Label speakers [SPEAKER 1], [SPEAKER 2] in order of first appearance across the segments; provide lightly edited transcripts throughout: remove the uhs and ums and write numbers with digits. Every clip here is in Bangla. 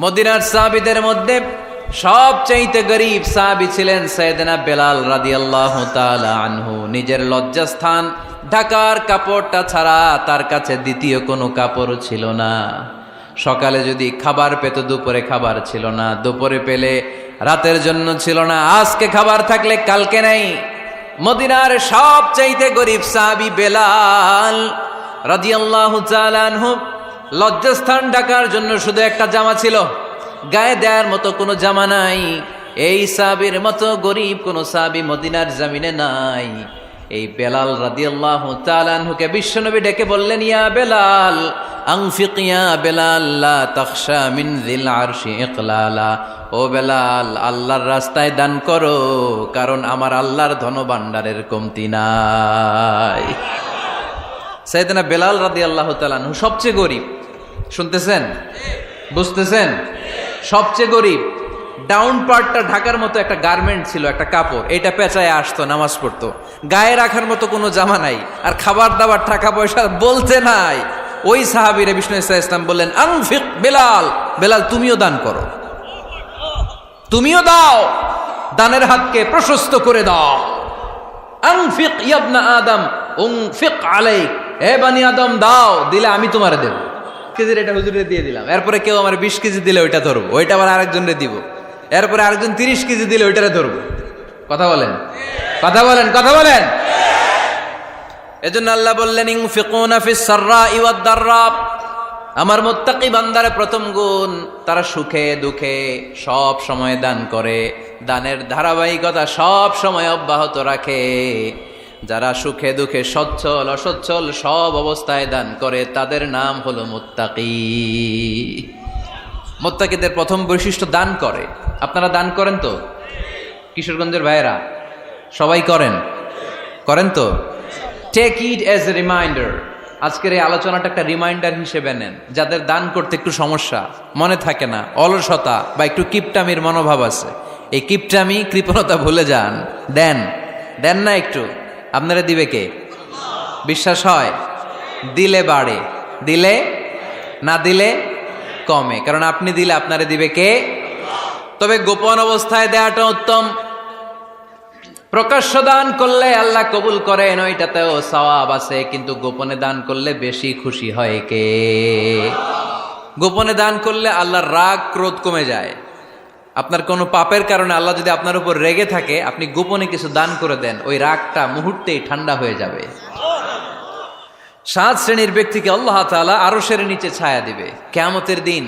[SPEAKER 1] মদিনার সাহাবীদের মধ্যে সবচাইতে গরীব সাহাবী ছিলেন সাইয়েদনা বেলাল রাদিয়াল্লাহু তাআলা আনহু। নিজের লজ্জাস্থান ঢাকার কাপড়টা ছাড়া তার কাছে দ্বিতীয় কোনো কাপড় ছিল না। সকালে যদি খাবার পেত, দুপুরে খাবার ছিল না, দুপুরে পেলে রাতের জন্য ছিল না, আজকে খাবার থাকলে কালকে নাই। মদিনার সবচাইতে গরীব সাহাবী বেলাল রাদিয়াল্লাহু তাআলা আনহু, লজ্জাস্থান ঢাকার জন্য শুধু একটা জামা ছিল, গায়ে দেওয়ার মতো কোনো জামা নাই। এই সাহাবীর মতো গরীব কোনো সাহাবী মদিনার জমিনে নাই। এই বেলাল রাদিয়াল্লাহু তাআলা আনহুকে বিশ্বনবী ডেকে বললেন, ইয়া বেলাল আনফিক ইয়া বেলাল লা তাখশা মিন যিল আরশি ইকলালা। ও বেলাল, আল্লাহর রাস্তায় দান করো, কারণ আমার আল্লাহর ধনভাণ্ডারের কমতি নাই। সাইয়েদনা বেলাল রাদিয়াল্লাহু তাআলা আনহু সবচেয়ে গরীব। শুনতেছেন? বুঝতেছেন? সবচেয়ে গরীব। ডাউন পার্টটা ঢাকার মতো একটা গার্মেন্ট ছিল, একটা কাপড়, এটা পেঁচায় আসতো, নামাজ পড়তো। গায়ে রাখার মতো কোনো জামা নাই, আর খাবার দাবার টাকা পয়সা বলতে নাই। ওই সাহাবীরে বিষ্ণু ইসলাম বললেন, আনফিক বেলাল, বেলাল তুমিও দান করো, তুমিও দাও, দানের হাতকে প্রশস্ত করে দাও। আনফিক ইবনা আদম উনফিক আলাইক, হে বনি আদম দাও, দিলে আমি তোমারে দেব। কেজির এটা হুজুরে দিয়ে দিলাম, এরপরে কেউ আমার 20 কেজি দিলে ওইটা ধরবো, ওইটা আবার আরেকজনরে দিব, এরপরে আরেকজন 30 কেজি দিলে ওইটারে ধরবো। কথা বলেন, কথা বলেন, কথা বলেন। এজন্য আল্লাহ বললেন, ইনফিকুনা ফিস সাররাই ওয়াদ দাররা। আমার মুত্তাকি বান্দার প্রথম গুণ, তারা সুখে দুঃখে সব সময় দান করে, দানের ধারাবাহিকতা সব সময় অব্যাহত রাখে। যারা সুখে দুঃখে সচ্ছল অসচ্ছল সব অবস্থায় দান করে, তাদের নাম হলো মুত্তাকি। মুত্তাকিদের প্রথম বৈশিষ্ট্য দান করে। আপনারা দান করেন তো? কিশোরগঞ্জের ভাইয়েরা সবাই করেন? করেন তো? Take it as a reminder. আজকের এই আলোচনাটা একটা রিমাইন্ডার হিসেবে নেন। যাদের দান করতে একটু সমস্যা, মনে থাকে না, অলসতা বা একটু কিপটামির মনোভাব আছে, এই কিপটামি কৃপণতা ভুলে যান, দেন। দেন না একটু, আপনারা দিবে কে? বিশ্বাস হয়? দিলে বাড়ে, দিলে না দিলে কমে, কারণ আপনি দিলে আপনারে দিবে কে? তবে গোপন অবস্থায় দেওয়াটা উত্তম। প্রকাশ্য দান করলে আল্লাহ কবুল করেন, ওইটাতেও সওয়াব আছে, কিন্তু গোপনে দান করলে বেশি খুশি হয় কে? গোপনে দান করলে আল্লাহর রাগ ক্রোধ কমে যায়। আপনার কোনো পাপের কারণে আল্লাহ যদি আপনার উপর রেগে থাকে, আপনি গোপনে কিছু দান করে দেন, ওই রাগটা মুহূর্তেই ঠান্ডা হয়ে যাবে। 7 শ্রেণীর ব্যক্তিকে আল্লাহ তাআলা আরশের নিচে ছায়া দিবে কিয়ামতের দিন,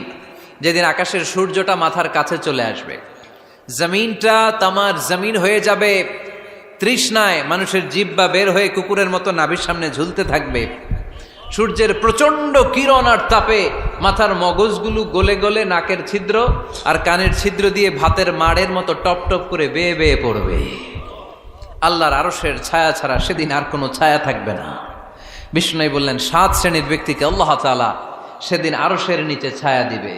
[SPEAKER 1] যেদিন আকাশের সূর্যটা মাথার কাছে চলে আসবে, জমিনটা তামার জমিন হয়ে যাবে, তৃষ্ণায় মানুষের জিহ্বা বের হয়ে কুকুরের মতো নাভির সামনে ঝুলতে থাকবে। সূর্যের প্রচন্ড কিরণ আর তাপে মাথার মগজগুলো গলে গলে নাকের ছিদ্র আর কানের ছিদ্র দিয়ে ভাতের মাড়ের মতো টপ টপ করে বেয়ে বেয়ে পড়বে। আল্লাহর আরশের ছায়া ছাড়া সেদিন আর কোনো ছায়া থাকবে না। বিষ্ণু বললেন, 7 শ্রেণীর ব্যক্তিকে আল্লাহ তাআলা সেদিন আরশের নিচে ছায়া দিবে।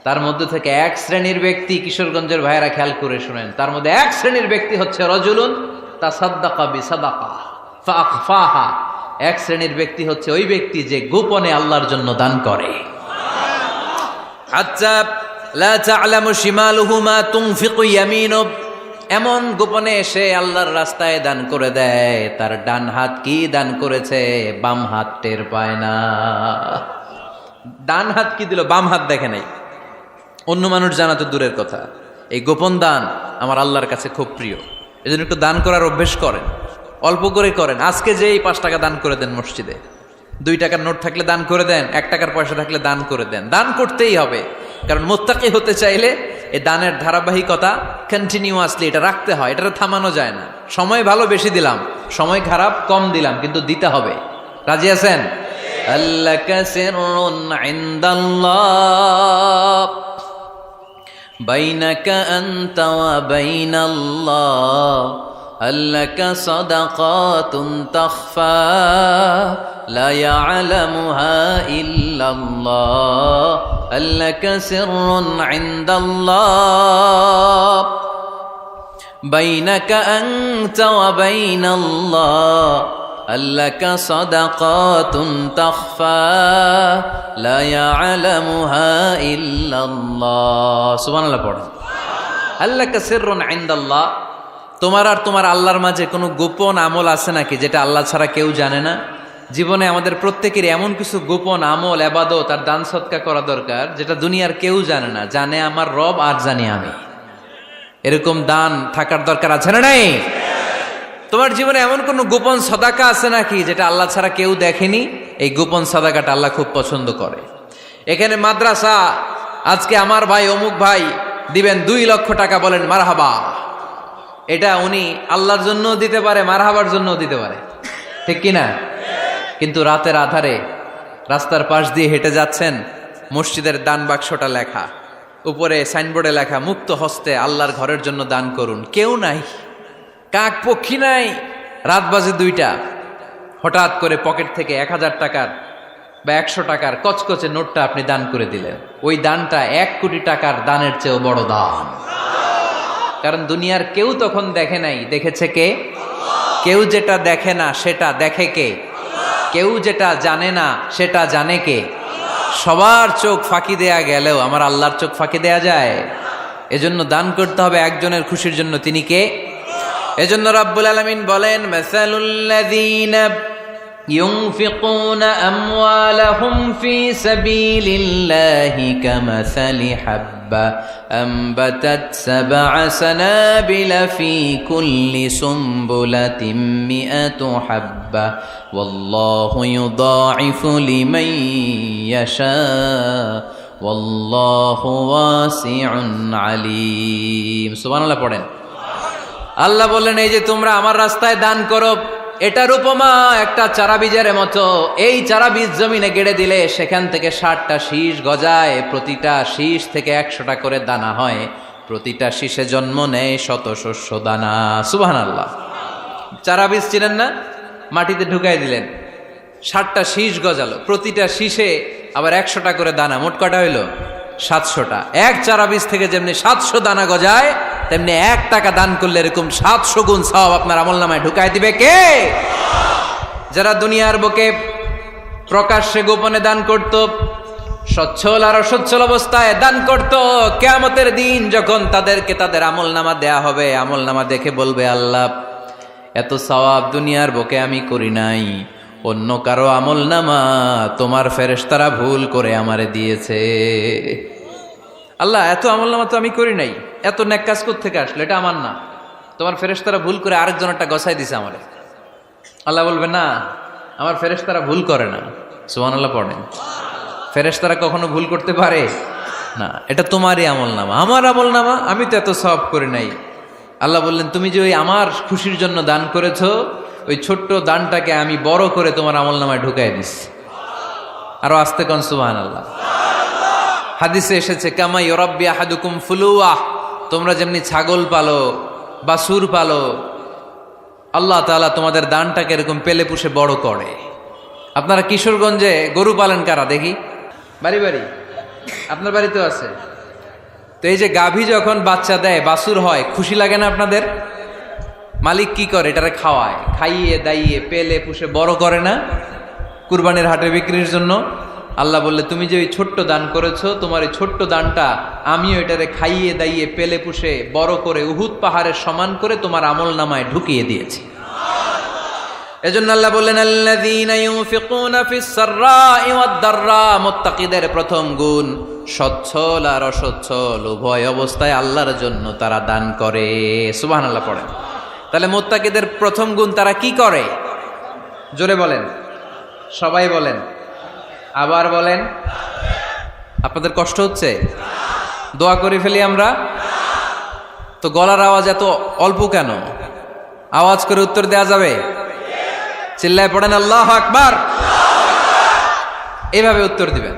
[SPEAKER 1] তার মধ্যে থেকে 1 শ্রেণীর ব্যক্তি, কিশোরগঞ্জের ভাইয়েরা খেয়াল করে শুনেন, তার মধ্যে 1 শ্রেণীর ব্যক্তি হচ্ছে রজুলুন তাসাদ্দাকা বিসাদাকা ফাআখফাহা। 1 শ্রেণীর ব্যক্তি হচ্ছে ওই ব্যক্তি যে গোপনে আল্লাহর জন্য দান করে। হাত্তা লা তা'লামু শিমালুহু মা তুনফিকু ইয়ামিনু, এমন গোপনে এসে আল্লাহর রাস্তায় দান করে দেয়, তার ডান হাত কি দান করেছে বাম হাত টের পায় না। ডান হাত কি দিল, বাম হাত দেখে নাই। অন্য মানুষ জানা তো দূরের কথা, এই গোপন দান আমার আল্লাহর কাছে খুব প্রিয়। এজন্য একটু দান করার অভ্যেস করেন, অল্প করে করেন। আজকে যে এই 5 টাকা দান করে দেন মসজিদে, 2 টাকার নোট থাকলে দান করে দেন, 1 টাকার পয়সা থাকলে দান করে দেন। দান করতেই হবে, কারণ মুত্তাকি হতে চাইলে এই দানের ধারাবাহিকতা কন্টিনিউয়াসলি এটা রাখতে হয়, এটা থামানো যায় না। সময় ভালো বেশি দিলাম, সময় খারাপ কম দিলাম, কিন্তু দিতে হবে। রাজি আছেন? আল্লাকা সিররুন ইনদাল্লাহ বাইনাকা আনতা ওয়া বাইনাল্লাহ, আল্লাকা সাদাকাতুন তাখফা লা ইয়ালামুহা ইল্লাল্লাহ, আল্লাকা সিররুন ইনদাল্লাহ বাইনাকা আনতা ওয়া বাইনাল্লাহ আল্লাকা সাদাকাতুন তাখফা লা ইয়ালামুহা ইল্লাল্লাহ। সুবহানাল্লাহ পড়েন। আল্লাকা সিররুন ইনদাল্লাহ, তোমার আর তোমার আল্লাহর মাঝে কোনো গোপন আমল আছে নাকি যেটা আল্লাহ ছাড়া কেউ জানে না? জীবনে আমাদের প্রত্যেকের এমন কিছু গোপন আমল, ইবাদত আর দান সদকা করা দরকার যেটা দুনিয়ার কেউ জানে না, জানে আমার রব আর জানি আমি। এরকম দান থাকার দরকার আছে না নাই? তোমার জীবনে এমন কোন গোপন সাদাকা আছে নাকি যেটা আল্লাহ ছাড়া কেউ দেখেনি? এই গোপন সাদাকাটা আল্লাহ খুব পছন্দ করে। এখানে মাদ্রাসা, আজকে আমার ভাই অমুক ভাই দিবেন 2 লক্ষ টাকা, বলেন মারহাবা। এটা উনি আল্লাহর জন্য দিতে পারে, মারহাবার জন্য দিতে পারে, ঠিক কিনা? কিন্তু রাতের আধারে রাস্তার পাশ দিয়ে হেঁটে যাচ্ছেন, মসজিদের দান বাক্সটা লেখা, উপরে সাইনবোর্ডে লেখা মুক্ত হস্তে আল্লাহর ঘরের জন্য দান করুন। কেউ নাই, কাক পক্ষী নাই, রাত বাজে 2টা, হঠাৎ করে পকেট থেকে 1000 টাকার বা 100 টাকার কচকচে নোটটা আপনি দান করে দিলেন। ওই দানটা 1 কোটি টাকার দানের চেয়েও বড় দান। কারণ দুনিয়ার কেউ তখন দেখে নাই, দেখেছে কে? কেউ যেটা দেখে না সেটা দেখে কে? কেউ যেটা জানে না সেটা জানে কে? সবার চোখ ফাঁকি দেয়া গেলেও আমার আল্লাহর চোখ ফাঁকি দেয়া যায়? এজন্য দান করতে হবে একজনের খুশির জন্য, তিনি কে? এজন্য রাব্বুল আলামিন বলেন, মাসালুল্লাযীনা ইউনফিকুনা আমওয়ালাহুম ফি সাবিলিল্লাহি কামাসালি হাব্বা আমবাতাত সাবআ সানাবিলা ফি কুল্লি সুমবুলাতিন মিআতু হাব্বা ওয়াল্লাহু ইউদাঈফু লিমান ইয়াশা ওয়াল্লাহু ওয়াসিউন আলীম। সুবহানাল্লাহ পড়েন। আল্লাহ বললেন, এই যে তোমরা আমার রাস্তায় দান করো, এটার উপমা একটা চারা বীজের মতো। এই চারা বীজ জমিনে গেড়ে দিলে সেখান থেকে 60টা শীষ গজায়, প্রতিটা শীষ থেকে 100টা করে দানা হয়, প্রতিটা শীষে জন্ম নেয় শত শস্য দানা। সুবহানাল্লাহ। চারা বীজ ছিলেন না, মাটিতে ঢুকাই দিলেন, 60টা শীষ গজালো, প্রতিটা শীষে আবার 100টা করে দানা, মোট কটা হইল? 700টা। এক চারা বীজ থেকে যেমনি 700 দানা গজায়, তেমনি 1 টাকা দান করলে এরকম 700 গুণ সওয়াব আপনার আমলনামায় ঢুকাই দিবে কে? যারা দুনিয়ার বুকে প্রকাশ্যে গোপনে দান করত, সচ্ছল আর অসচ্ছল অবস্থায় দান করত, কিয়ামতের দিন যখন তাদেরকে তাদের আমলনামা দেয়া হবে, আমলনামা দেখে বলবে, আল্লাহ এত সওয়াব দুনিয়ার বুকে আমি করি নাই, অন্য কারো আমলনামা তোমার ফেরেশতারা ভুল করে আমারে দিয়েছে। আল্লাহ এত আমলনামা তো আমি করি নাই, এত নেক কাজ কোত্থেকে আসলো? এটা আমার না, তোমার ফেরেশতারা ভুল করে আরেকজনেরটা গছাই দিছে আমারে। আল্লাহ বলবে, না, আমার ফেরেশতারা ভুল করে না। সুবহানাল্লাহ পড়েন। ফেরেশতারা কখনো ভুল করতে পারে না, এটা তোমারই আমলনামা, আমার আমলনামা, আমি তো এত সওয়াব করি নাই। আল্লাহ বললেন, তুমি যে ওই আমার খুশির জন্য দান করেছো, ওই ছোট্ট দানটাকে আমি বড় করে তোমার আমলনামায় ঢুকাই দিছি। আরো আস্তে কোন সুবহানাল্লাহ। হাদিসে এসেছে, কামা ইউরাব্বি আহাদুকুম ফুলুয়া, তোমরা যেমনি ছাগল পালো, বাছুর পালো, আল্লাহ তাআলা তোমাদের দানটাকে এরকম পেলে পুষে বড় করে। আপনারা কিশোরগঞ্জে গরু পালেন কারা দেখি? বাড়ি বাড়ি, আপনার বাড়িতেও আছে। তো এই যে গাভী যখন বাচ্চা দেয়, বাছুর হয়, খুশি লাগে না আপনাদের? মালিক কি করে? এটারে খাওয়ায়, খাইয়ে দাইয়ে পেলে পুষে বড় করে না? কুরবানির হাটে বিক্রির জন্য। আল্লাহ বললে, তুমি যে ওই ছোট্ট দান করেছো, তোমার এই ছোট্ট দানটা আমিও এটারে খাইয়ে দাইয়ে পেলে পুষে বড় করে উহুদ পাহাড়ের সমান করে তোমার আমলনামায় ঢুকিয়ে দিয়েছি। এজন্য আল্লাহ বললেন, আল্লাযীনা ইউনফিকুনা ফিস সাররাই ওয়াদ দাররা, মুত্তাকিদের প্রথম গুণ সচ্ছল আর অসচ্ছল উভয় অবস্থায় আল্লাহর জন্য তারা দান করে। সুবহানাল্লাহ পড়েন। তাহলে মুত্তাকিদের প্রথম গুণ, তারা কি করে? জোরে বলেন, সবাই বলেন, আবার বলেন। আপনাদের কষ্ট হচ্ছে? দোয়া করে ফেলি আমরা তো। গলার আওয়াজ এত অল্প কেন? আওয়াজ করে উত্তর দেয়া যাবে? চিল্লায় পড়েন আল্লাহু আকবার। এভাবে উত্তর দিবেন,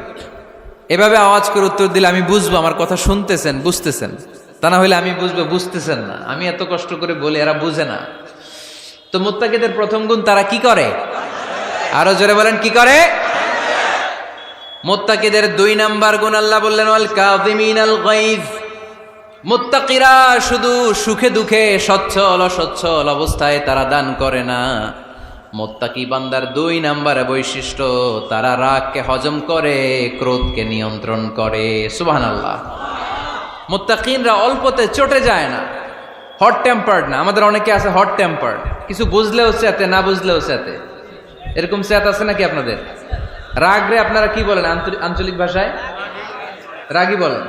[SPEAKER 1] এভাবে আওয়াজ করে উত্তর দিলে আমি বুঝবো আমার কথা শুনতেছেন, বুঝতেছেন। তা না হলে আমি বুঝবো বুঝতেছেন না, আমি এত কষ্ট করে বলি, এরা বুঝে না। তো মুত্তাকিদের প্রথম গুণ, তারা কি করে? আরো জোরে বলেন, কি করে? মুত্তাকিদের 2 নাম্বার গুণ আল্লাহ বললেন, ওয়াল কাযিমিনাল গায়জ। মুত্তাকিরা শুধু সুখে দুঃখে, সচ্ছল অসচ্ছল অবস্থায় তারা দান করে না, মুত্তাকি বান্দার 2 নম্বরে বৈশিষ্ট্য, তারা রাগকে হজম করে, ক্রোধকে নিয়ন্ত্রণ করে। সুবহানাল্লাহ। মুত্তাকিনরা অল্পতে চটে যায় না, হট টেম্পার্ড না। আমাদের অনেকে আছে হট টেম্পার্ড, কিছু বুঝলেও চেতে, না বুঝলেও চেতে। এরকম চেত আছে নাকি আপনাদের? রাগরে আপনারা কি বলেন আঞ্চলিক ভাষায়? রাগী বলেন।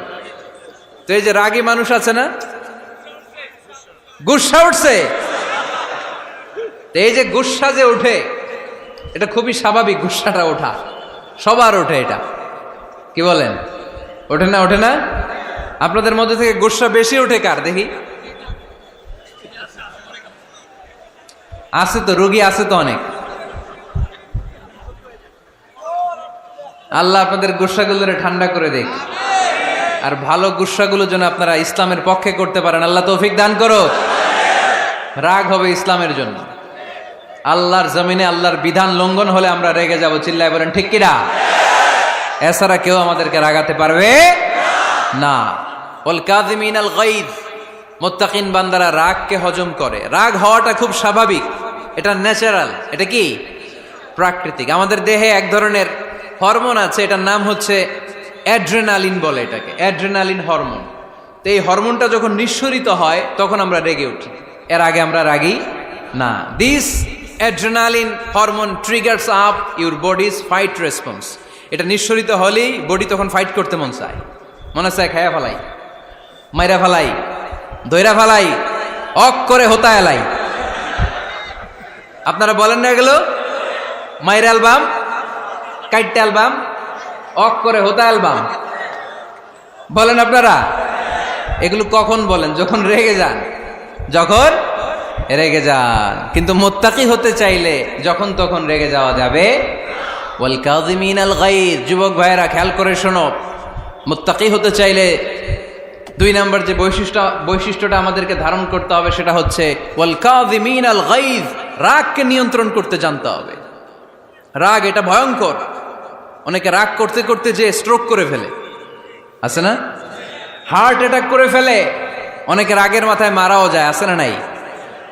[SPEAKER 1] তো এই যে রাগী মানুষ আছে না, গুসা উঠছে, এই যে গুসা যে ওঠে, এটা খুবই স্বাভাবিক। গুসাটা ওঠা সবার ওঠে, এটা কি বলেন? ওঠে না? ওঠে না? আপনাদের মধ্যে থেকে গুসা বেশি ওঠে কার দেখি? আছে তো, রোগী আছে তো অনেক। আল্লাহ আপনাদের গুসাগুলোরে ঠান্ডা করে দেখ, আর ভালো গুসাগুলো যেন আপনারা ইসলামের পক্ষে করতে পারেন। আল্লাহ তৌফিক দান করো। রাগ হবে ইসলামের জন্য। আল্লাহর জমিনে আল্লাহর বিধান লঙ্ঘন হলে আমরা রেগে যাব, চিল্লায় বলেন ঠিক কিনা? এছাড়া কেউ আমাদেরকে রাগাতে পারবে না। ওয়াল কাযিমিনাল গায়জ, মুত্তাকিন বান্দারা রাগকে হজম করে। রাগ হওয়াটা খুব স্বাভাবিক, এটা ন্যাচারাল, এটা কি প্রাকৃতিক। আমাদের দেহে এক ধরনের হরমোন আছে, এটার নাম হচ্ছে অ্যাড্রেনালিন বলে এটাকে, অ্যাড্রেনালিন হরমোন। তো এই হরমোনটা যখন নিঃসরিত হয় তখন আমরা রেগে উঠি, এর আগে আমরা রাগি না। This adrenaline hormone triggers up your bodies fight response. এটা নিঃসরিত হলেই বডি তখন ফাইট করতে মন চায়, মনে চায় খায়া ফেলাই, মাইরা ফেলাই, দইরা ফেলাই, অক করে হোতা এলাই। আপনারা বলেন না এগুলো? মাইরা অ্যালবাম, কাইটটা অ্যালবাম, অক করে হোতা অ্যালবাম বলেন আপনারা? এগুলো কখন বলেন? যখন রেগে যান, যখন রেগে যান। কিন্তু মুত্তাকি হতে চাইলে যখন তখন রেগে যাওয়া যাবে। ওয়াল কাযিমিনাল গায়জ, যুবক ভাইয়েরা খেয়াল করে শোনো, মুত্তাকি হতে চাইলে 2 নম্বর যে বৈশিষ্ট্যটা আমাদেরকে ধারণ করতে হবে সেটা হচ্ছে ওয়াল কাযিমিনাল গায়জ, রাগকে নিয়ন্ত্রণ করতে জানতে হবে। রাগ এটা ভয়ঙ্কর। অনেকে রাগ করতে করতে যে স্ট্রোক করে ফেলে, আছে না? হার্ট অ্যাটাক করে ফেলে। অনেকে রাগের মাথায় মারাও যায়, আছে না নাই?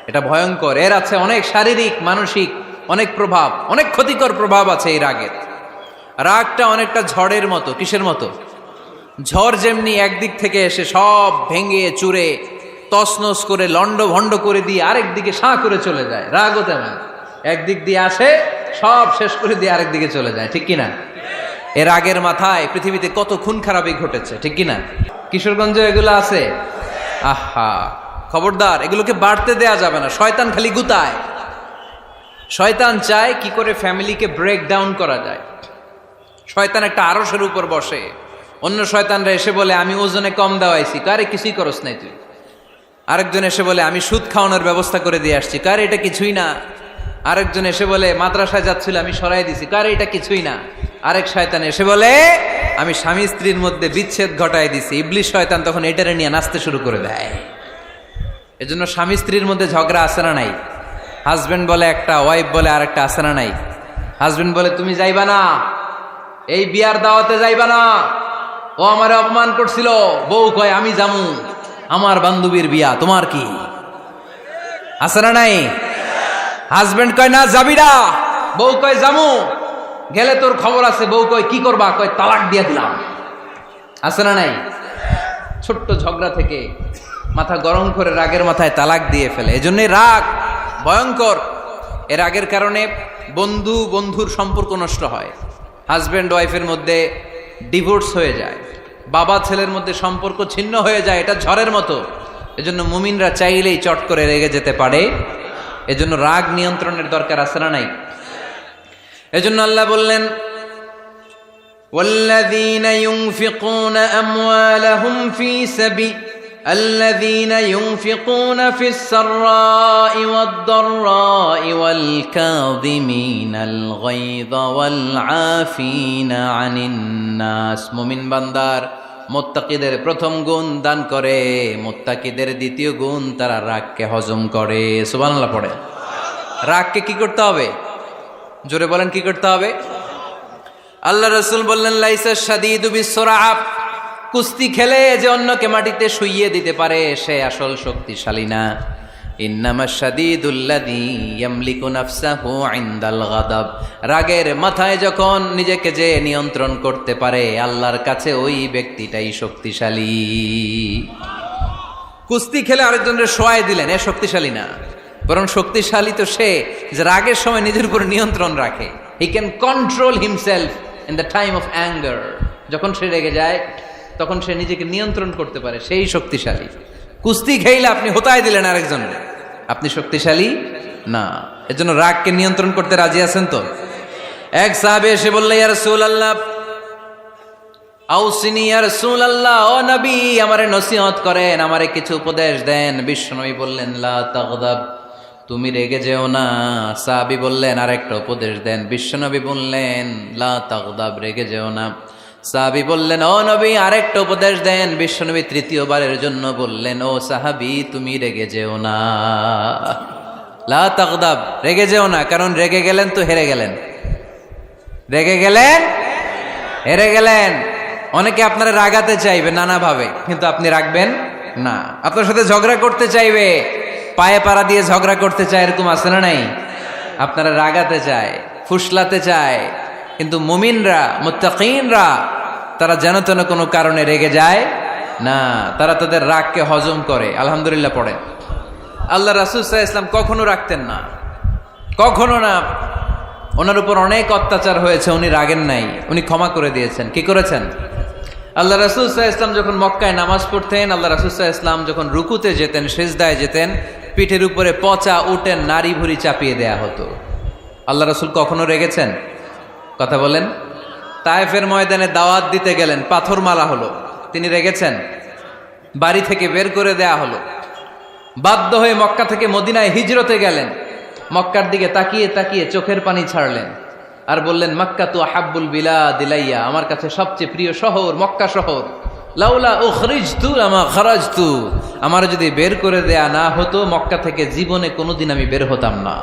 [SPEAKER 1] এটা ভয়ঙ্কর। এর আছে অনেক শারীরিক, মানসিক অনেক প্রভাব, অনেক ক্ষতিকর প্রভাব আছে এই রাগের। রাগটা অনেকটা ঝড়ের মতো। কিসের মতো? ঝড় যেমনি একদিক থেকে এসে সব ভেঙে চুরে তছনছ করে লন্ড ভন্ড করে দিয়ে আরেক দিকে সাঁ করে চলে যায়, রাগও তেমন একদিক দিয়ে আসে, সব শেষ করে দিয়ে আরেক দিকে চলে যায়, ঠিক কিনা? এর আগের মাথায় পৃথিবীতে কত খুন খারাপই ঘটেছে, ঠিক কিনা? কিশোরগঞ্জে এগুলো আছে। আহা, খবরদার, এগুলোকে বাড়তে দেয়া যাবে না। শয়তান খালি গুতায়। শয়তান চায় কি করে ফ্যামিলিকে ব্রেক ডাউন করা যায়। শয়তান একটা আরশের উপর বসে, অন্য শয়তানরা এসে বলে আমি ওজনে কম দেওয়াইছি, কারে কিছুই করস নাই তুই। আরেকজন এসে বলে আমি সুদ খাওয়ানোর ব্যবস্থা করে দিয়ে আসছি, কারে এটা কিছুই না। আরেকজন এসে বলে মাদ্রাসায় যাচ্ছিল আমি সরাই দিছি, কারে এটা কিছুই না। আরেক শয়তান এসে বলে আমি স্বামী স্ত্রীর মধ্যে বিচ্ছেদ ঘটাই দিছি। ইবলিশ শয়তান তখন এটারে নিয়ে নাচতে শুরু করে দেয়। এজন্য স্বামী স্ত্রীর মধ্যে ঝগড়া আছে না নাই? হাজবেন্ড বলে একটা, ওয়াইফ বলে আরেকটা, আছে না নাই? হাজবেন্ড বলে তুমি যাইবা না, এই বিয়ার দাওয়াতে যাইবা না, ও আমারে অপমান করছিল। বউ কয় আমি যামু, আমার বান্ধবীর বিয়া, তোমার কি? আছে না নাই? হাজবেন্ড কয় না যাবি না, বউ কয় যামু, গেলে তোর খবর আছে। বউ কয় কি করবা? কয় তালাক দিয়ে দিলাম। আছে না নাই? ছোট্ট ঝগড়া থেকে মাথা গরম করে রাগের মাথায় তালাক দিয়ে ফেলে। এজন্য রাগ ভয়ঙ্কর। এর রাগের কারণে বন্ধু বন্ধুর সম্পর্ক নষ্ট হয়, হাজব্যান্ড ওয়াইফের মধ্যে ডিভোর্স হয়ে যায়, বাবা ছেলের মধ্যে সম্পর্ক ছিন্ন হয়ে যায়। এটা ঝড়ের মতো। এজন্য মুমিনরা চাইলেই চট করে রেগে যেতে পারে। এজন্য রাগ নিয়ন্ত্রণের দরকার আছে না নাই? এজন্য আল্লাহ বললেন والذين ينفقون أموالهم في سبيل الذين ينفقون في السراء والضراء والكاظمين الغيظ والعافين عن الناس। মুমিন বান্দার মুত্তাকিদের প্রথম গুণ দান করে, মুত্তাকিদের দ্বিতীয় গুণ তারা রাগকে হজম করে। সুবহানাল্লাহ পড়ে। রাগকে কি করতে হবে? জোরে বলেন, কি করতে হবে? আল্লাহ রাসূল বললেন লাইসা শাদীদু বিসসুরআ, কুস্তি খেলে যে অন্যকে মাটিতে শুইয়ে দিতে পারে সে আসল শক্তিশালী না। ইন্নামাশ শাদীদুল্লাযী ইয়ামলিকু নাফসাহু ইনদাল গাদাব। রাগের মাথায় যখন নিজেকে যে নিয়ন্ত্রণ করতে পারে, আল্লাহর কাছে ওই ব্যক্তিটাই শক্তিশালী। কুস্তি খেলে আরেকজনের শোয়ায় দিলেন, এ শক্তিশালী না, বরং শক্তিশালী তো সে যে রাগের সময় নিজের উপর নিয়ন্ত্রণ রাখে। He can control himself in the time of anger. যখন সে রেগে যায় তখন সে নিজেকে নিয়ন্ত্রণ করতে পারে, সেই শক্তিশালী। কুস্তি খেইলে আপনি হোতায় দিলেন আরেকজনের, আপনি শক্তিশালী না। এজন্য রাগকে নিয়ন্ত্রণ করতে রাজি আছেন তো? এক সাহাবী এসে বলল, ইয়া রাসূলুল্লাহ আউসিনি ইয়া রাসূলুল্লাহ, ও নবী আমারে নসিহত করেন, আমারে কিছু উপদেশ দেন। বিশ্বনবী বললেন, লা তাগদাব, তুমি রেগে যেও না। সাহাবী বললেন, আরেকটা উপদেশ দেন। বিশ্বনবী বললেন, লা তাগদাব, রেগে যেও না। সাহাবী বললেন, ও নবী আরেকটা উপদেশ দেন। বিশ্বনবী তৃতীয়বারের জন্য বললেন, ও সাহাবী তুমি রেগে যেও না, লা তাগদাব, রেগে যেও না। কারণ রেগে গেলেন তো হেরে গেলেন, রেগে গেলেন হেরে গেলেন। অনেকে আপনারা রাগাতে চাইবে নানাভাবে, কিন্তু আপনি রাখবেন না। আপনার সাথে ঝগড়া করতে চাইবে, পায়ে পাড়া দিয়ে ঝগড়া করতে চায়, এরকম আছে না নাই? আপনারা রাগাতে চায়, ফুসলাতে চায়, কিন্তু মুমিনরা, মুত্তাকিনরা তারা যেন তেন কোনো কারণে রেগে যায় না, তারা তাদের রাগকে হজম করে। আলহামদুলিল্লাহ পড়ে। আল্লাহ রাসূল সাল্লাল্লাহু আলাইহি ওয়াসাল্লাম কখনো রাখতেন না, কখনো না। ওনার উপর অনেক অত্যাচার হয়েছে, উনি রাগেন নাই, উনি ক্ষমা করে দিয়েছেন। কি করেছেন? আল্লাহ রাসূল সাল্লাল্লাহু আলাইহি ওয়াসাল্লাম যখন মক্কায় নামাজ পড়তেন, আল্লাহ রাসূল সাল্লাল্লাহু আলাইহি ওয়াসাল্লাম যখন রুকুতে যেতেন, সিজদায় যেতেন, পিঠের উপরে পচা উটের নাড়ি ভুঁড়ি চাপিয়ে দেয়া হতো। আল্লাহ রাসূল কখনো রেগেছেন? কথা বলেন। তায়েফের ময়দানে দাওয়াত দিতে গেলেন, পাথর মারা হলো, তিনি রেগেছেন? বাড়ি থেকে বের করে দেয়া হলো, বাধ্য হয়ে মক্কা থেকে মদিনায় হিজরতে গেলেন। মক্কার দিকে তাকিয়ে তাকিয়ে চোখের পানি ছাড়লেন আর বললেন, মক্কা তু আহাব্বুল বিলাদ ইলাইয়া, আমার কাছে সবচেয়ে প্রিয় শহর মক্কা শহর। লাউলা উখরিজতু লামা খারাজতু, আমার যদি বের করে দেয়া না হতো মক্কা থেকে জীবনে কোনোদিন আমি বের হতাম না।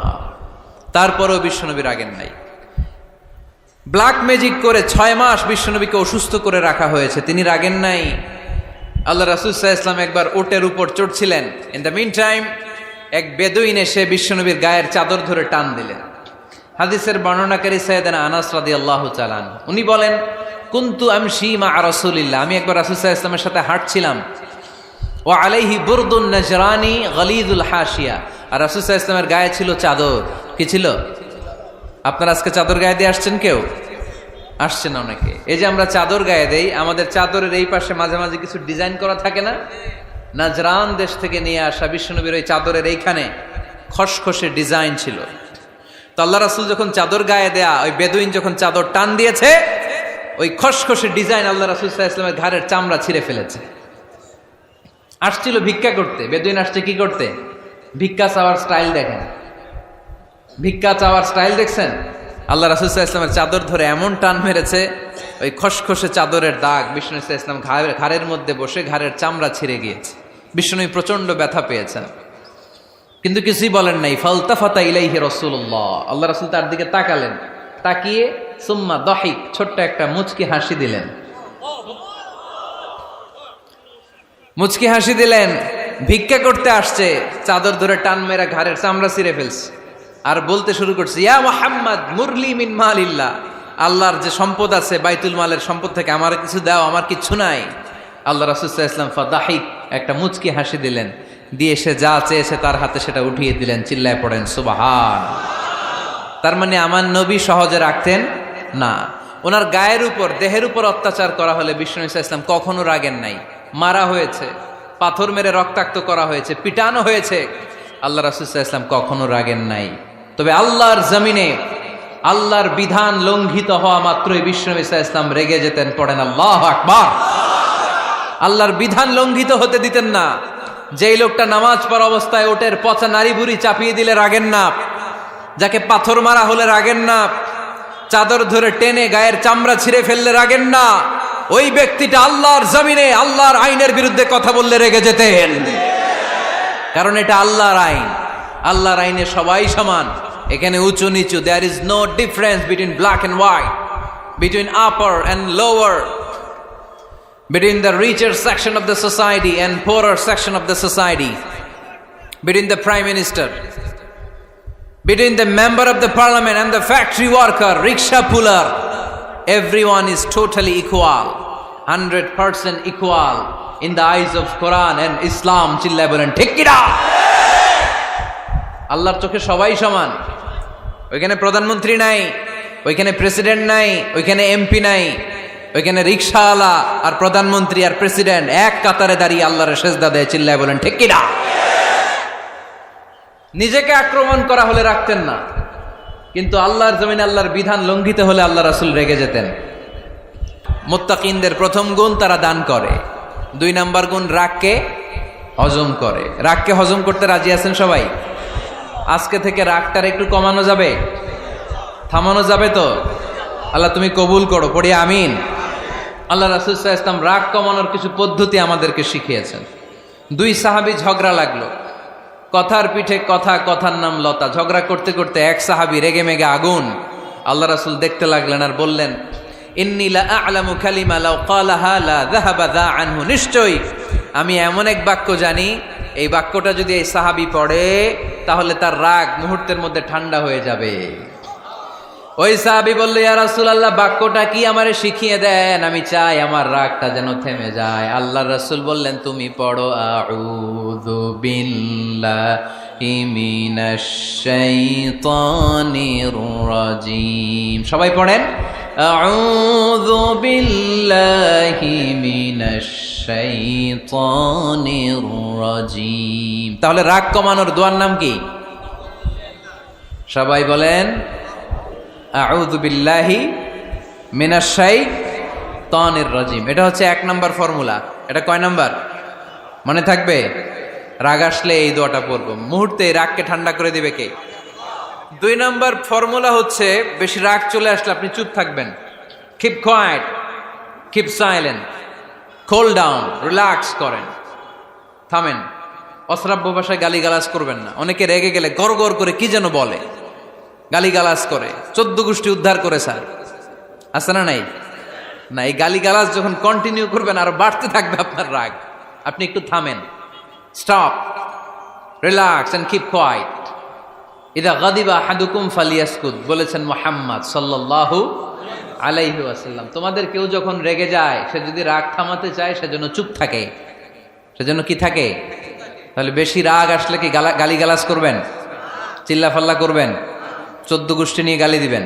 [SPEAKER 1] তারপরেও বিশ্বনবী রাগেন নাই। ব্ল্যাক ম্যাজিক করে 6 মাস বিশ্বনবীকে অসুস্থ করে রাখা হয়েছে, তিনি রাগেন নাই। আল্লাহ রাসূল সাল্লাল্লাহু আলাইহি ওয়াসাল্লাম একবার উটের উপর চড়ছিলেন। ইন দ্য মিন টাইম এক বেদুইন এসে বিশ্বনবীর গায়ের চাদর ধরে টান দিলেন। হাদিসের বর্ণনাকারী সাইয়েদনা আনাস রাদিয়াল্লাহু তাআলা আনহু, উনি বলেন, কুনতু আমশি মা রাসূলিল্লাহ, আমি একবার রাসূল সাল্লাল্লাহু আলাইহি ওয়াসাল্লামের সাথে হাঁটছিলাম। ওয়া আলাইহি বুরদুন নাজরানি গলিদুল হাশিয়া, আর রাসূল সাল্লাল্লাহু আলাইহি ওয়াসাল্লামের গায়ে ছিল চাদর। কি ছিল? আপনারা আজকে চাদর গায়ে দিয়ে আসছেন? কেউ আসছেন না অনেকে। এই যে আমরা চাদর গায়ে দেই, আমাদের চাদরের এই পাশে মাঝে মাঝে কিছু ডিজাইন করা থাকে না? নাজরান দেশ থেকে নিয়ে আসা বিশ্বনবীর ওই চাদরের এইখানে খসখসে ডিজাইন ছিল। তো আল্লাহ রাসূল যখন চাদর গায়ে দেয়া, ওই বেদুইন যখন চাদর টান দিয়েছে, ওই খসখসে ডিজাইন আল্লাহ রাসূল সাল্লাল্লাহু আলাইহি ওয়াসাল্লামের ঘাড়ের চামড়া ছিঁড়ে ফেলেছে। আসছিল ভিক্ষা করতে, বেদুইন আসছে কি করতে? ভিক্ষা চাওয়ার স্টাইল দেখেন, ভিক্ষা চাওয়ার স্টাইল দেখছেন? আল্লাহ রাসূল সাল্লাল্লাহু আলাইহি ওয়াসাল্লামের চাদর ধরে এমন টান মেরেছে, ওই খসখসে চাদরের দাগ বিষ্ণু সাল্লাল্লাহু আলাইহি ওয়াসাল্লাম ঘাড়ের মধ্যে বসে ঘাড়ের চামড়া ছিঁড়ে গিয়েছে। বিষ্ণু প্রচন্ড ব্যথা পেয়েছেন, কিন্তু কিছুই বলেন নাই। ফালতাফাতা ইলাইহি রাসূলুল্লাহ, আল্লাহ রাসূল তার দিকে তাকালেন, তাকিয়ে সুম্মা দাহিক, ছোট্ট একটা মুচকি হাসি দিলেন। মুচকি হাসি দিলেন। ভিক্ষা করতে আসছে, চাদর ধরে টান মেরা ঘাড়ের চামড়া ছিঁড়ে ফেলছে, আর বলতে শুরু করছে, ইয়া মুহাম্মদ মুরলি মিন মালিল্লাহ, আল্লাহর যে সম্পদ আছে বাইতুল মালের সম্পদ থেকে আমার কিছু দাও, আমার কিছু নাই। আল্লাহ রাসূল সাল্লাল্লাহু আলাইহি ওয়াসাল্লাম ফাদাহিক, একটা মুচকি হাসি দিলেন, দিয়ে সে যা চেয়েছে তার হাতে সেটা উঠিয়ে দিলেন। চিল্লায় পড়েন সুবহান। তার মানে আমার নবী সহজে রাখতেন না। ওনার গায়ের উপর, দেহের উপর অত্যাচার করা হলে বিষ্ণু সাল্লাল্লাহু আলাইহি ওয়াসাল্লাম কখনো রাগেন নাই। মারা হয়েছে, পাথর মেরে রক্তাক্ত করা হয়েছে, পিটানো হয়েছে, আল্লাহ রাসূল সাল্লাল্লাহু আলাইহি ওয়াসাল্লাম কখনো রাগেন নাই। তবে আল্লাহর জমিনে আল্লাহর বিধান লঙ্ঘিত হওয়া মাত্রই বিষ্ণু সাল্লাল্লাহু আলাইহি ওয়াসাল্লাম রেগে যেতেন। পড়েন আল্লাহু আকবার। আল্লাহর বিধান লঙ্ঘিত হতে দিতেন না। যেই লোকটা নামাজ পড়া অবস্থায় ওটের পচা নারী বুড়ি চাপিয়ে দিলে রাগেন না, যাকে পাথর মারা হলে রাগেন না, চাদর ধরে টেনে গায়ের চামড়া ছিঁড়ে ফেললে রাগেন না, ওই ব্যক্তিটা আল্লাহর জমিনে আল্লাহর আইনের বিরুদ্ধে কথা বললে রেগে যেতেন। কারণ এটা আল্লাহর আইন, আল্লাহর আইনে সবাই সমান, এখানে উঁচু নিচু, there is no difference between black and white, between upper and lower, between the richer section of the society and poorer section of the society. between the Prime Minister, between the member of the parliament and the factory worker, rickshaw puller. Everyone is totally equal, 100% equal in the eyes of Quran and Islam. চিল্লায় বলেন ঠিক কি না? আল্লাহর চোখে সবাই সমান। ওইখানে প্রধানমন্ত্রী নাই, ওইখানে প্রেসিডেন্ট নাই, ওইখানে এমপি নাই, ওইখানে রিকশাওয়ালা আর প্রধানমন্ত্রী আর প্রেসিডেন্ট এক কাতারে দাঁড়িয়ে আল্লাহর সেজদা দেয়। চিল্লায় বলেন ঠিক কি না? নিজেকে আক্রমণ করা হলে রাখতেন না, কিন্তু আল্লাহর জমিনে আল্লাহর বিধান লঙ্ঘিত হলে আল্লাহ রাসূল রেগে যেতেন। মুত্তাকিনদের প্রথম গুণ, তারা দান করে। 2 নাম্বার গুণ, রাগকে হজম করে। রাগকে হজম করতে রাজি আছেন সবাই? আজকে থেকে রাগটার একটু কমানো যাবে, থামানো যাবে তো? আল্লাহ তুমি কবুল করো, পড়ি আমিন। আল্লাহ রাসূল সাল্লাল্লাহু আলাইহি ওয়াসাল্লাম রাগ কমানোর কিছু পদ্ধতি আমাদেরকে শিখিয়েছেন। 2 সাহাবী ঝগড়া লাগলো, কথার পিঠে কথা, কথার নাম লতা। ঝগড়া করতে করতে এক সাহাবী রেগে মেগে আগুন। আল্লাহ রাসূল দেখতে লাগলেন আর বললেন, ইন্নী লা আ'লামু কালিমা লাউ ক্বালাহা লা যাহাবা যা আনহু। নিশ্চয়ই আমি এমন এক বাক্য জানি, এই বাক্যটা যদি এই সাহাবী পড়ে তাহলে তার রাগ মুহূর্তের মধ্যে ঠান্ডা হয়ে যাবে। ওই সাহাবী বলল, ইয়া রাসূলুল্লাহ, বাক্যটা কি আমারে শিখিয়ে দেন, আমি চাই আমার রাগটা যেন থেমে যায়। আল্লাহর রাসূল বললেন, তুমি পড়ো আউযু বিল্লাহি মিনাশ শাইতানির রাজীম। সবাই পড়েন, আউযু বিল্লাহি মিনাশ শাইতানির রাজীম। তাহলে রাগ কমানোর দোয়ার নাম কি? সবাই বলেন, আউযু বিল্লাহি মিনাশ শাইতানির রাজীম। এটা হচ্ছে 1 নাম্বার ফর্মুলা। এটা কয় নাম্বার মনে থাকবে? রাগ আসলে এই দোয়াটা পড়বো, মুহূর্তে রাগকে ঠান্ডা করে দিবে কে? 2 নাম্বার ফর্মুলা হচ্ছে, বেশি রাগ চলে আসলে আপনি চুপ থাকবেন। Keep quiet, keep silent, cool down, relax করেন, থামেন। অশ্রাব্য ভাষায় গালিগালাজ করবেন না। অনেকে রেগে গেলে গড় গড় করে কি যেন বলে, গালিগালাজ করে, 14 গোষ্ঠী উদ্ধার করে স্যার, আছে না নাই? না, এই গালিগালাজ যখন কন্টিনিউ করবেন আরো বাড়তে থাকবে আপনার রাগ। আপনি একটু থামেন, stop, relax and keep quiet. ইদা গাদিবা আহাদুকুম ফালিয়াসকুত, বলেছেন মুহাম্মদ সাল্লাল্লাহু আলাইহি ওয়াসাল্লাম। তোমাদের কেউ যখন রেগে যায়, সে যদি রাগ থামাতে চায় সেজন্য চুপ থাকে। সেজন্য কি থাকে? তাহলে বেশি রাগ আসলে কি গালিগালাজ করবেন, চিল্লাফাল্লা করবেন, 14 গোষ্ঠী নিয়ে গালি দিবেন?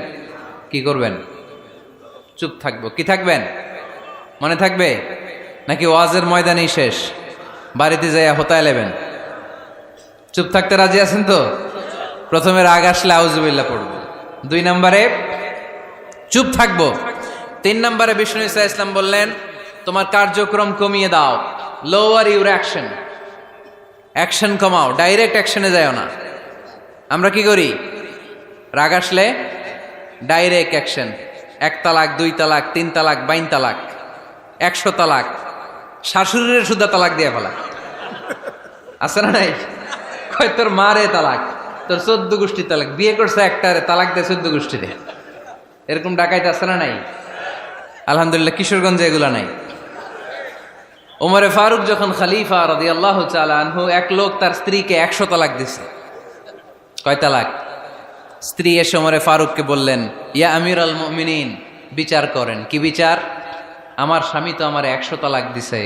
[SPEAKER 1] কি করবেন? চুপ থাকবো। কি থাকবেন? মনে থাকবে নাকি ওয়াজের ময়দানেই শেষ, বাড়িতে যাইয়া হোতায় নেবেন? চুপ থাকতে রাজি আছেন তো? প্রথমে রাগ আসলে আউযুবিল্লাহ পড়বো, 2 নম্বরে চুপ থাকবো, 3 নম্বরে বিষ্ণু ঈসা ইসলাম বললেন, তোমার কার্যক্রম কমিয়ে দাও, লোয়ার ইউর অ্যাকশন। অ্যাকশন কমাও, ডাইরেক্ট অ্যাকশনে যাও না। আমরা কি করি? রাগ আসলে ডাইরেক্ট অ্যাকশন। 1 তালাক, 2 তালাক, 3 তালাক, 22 তালাক, 100 তালাক, শাশুড়ির সুদ্ধা তালাক দিয়ে ফেলা, আছে না নাই? কয় তোর মারে তালাক, তোর 14 গোষ্ঠী তালাক, বিয়ে করছে একটারে তালাক দেয় 14 গোষ্ঠীতে। এরকম ডাকাইতে আছে না নাই? আলহামদুলিল্লাহ কিশোরগঞ্জে এগুলা নাই। ওমরে ফারুক যখন খলিফা রাদিয়াল্লাহু তাআলা আনহু, এক লোক তার স্ত্রীকে 100 তালাক দিছে। কয় তালাক? স্ত্রী এসে ওমরে ফারুককে বললেন, ইয়া আমিরাল মুমিনিন, বিচার করেন। কি বিচার? আমার স্বামী তো আমার 100 তালাক দিছে।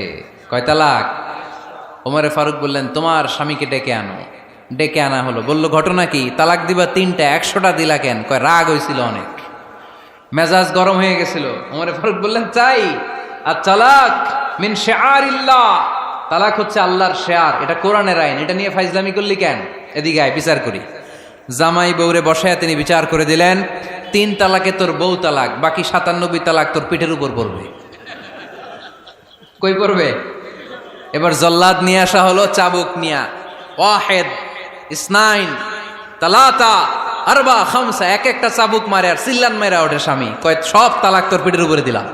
[SPEAKER 1] কয় তালাক? ওমরে ফারুক বললেন, তোমার স্বামীকে ডেকে আনো। ডেকে আনা হলো। বলল, ঘটনা কি? তালাক দিবা 3টা, 100টা দিলা কেন? কয় রাগ হয়েছিল অনেক, মেজাজ গরম হয়ে গেছিল। ওমরে ফারুক বললেন, চাই আর তালাক মিন শিআরিল্লাহ, তালাক হচ্ছে আল্লাহর শেয়ার, এটা কোরআনের আইন, এটা নিয়ে ফাইজলামি করলি কেন? এদিকে আয়, বিচার করি। জামাই বউরে বসায় তিনি বিচার করে দিলেন, 3 তালাকে তোর বউ তালাক, বাকি 97 তালাক তোর পিঠের উপর পড়বে। কই পড়বে? এবার জল্লাদ নিয়ে আসা হলো, চাবুক নিয়া, ওয়াহেদ, ইসনাইন, তালাতা, আরবা, খামসা, এক একটা চাবুক মারে আর সিল্লান মেরা ওঠে স্বামী। কয় সব তালাক তোর পিঠের উপরে দিলাম।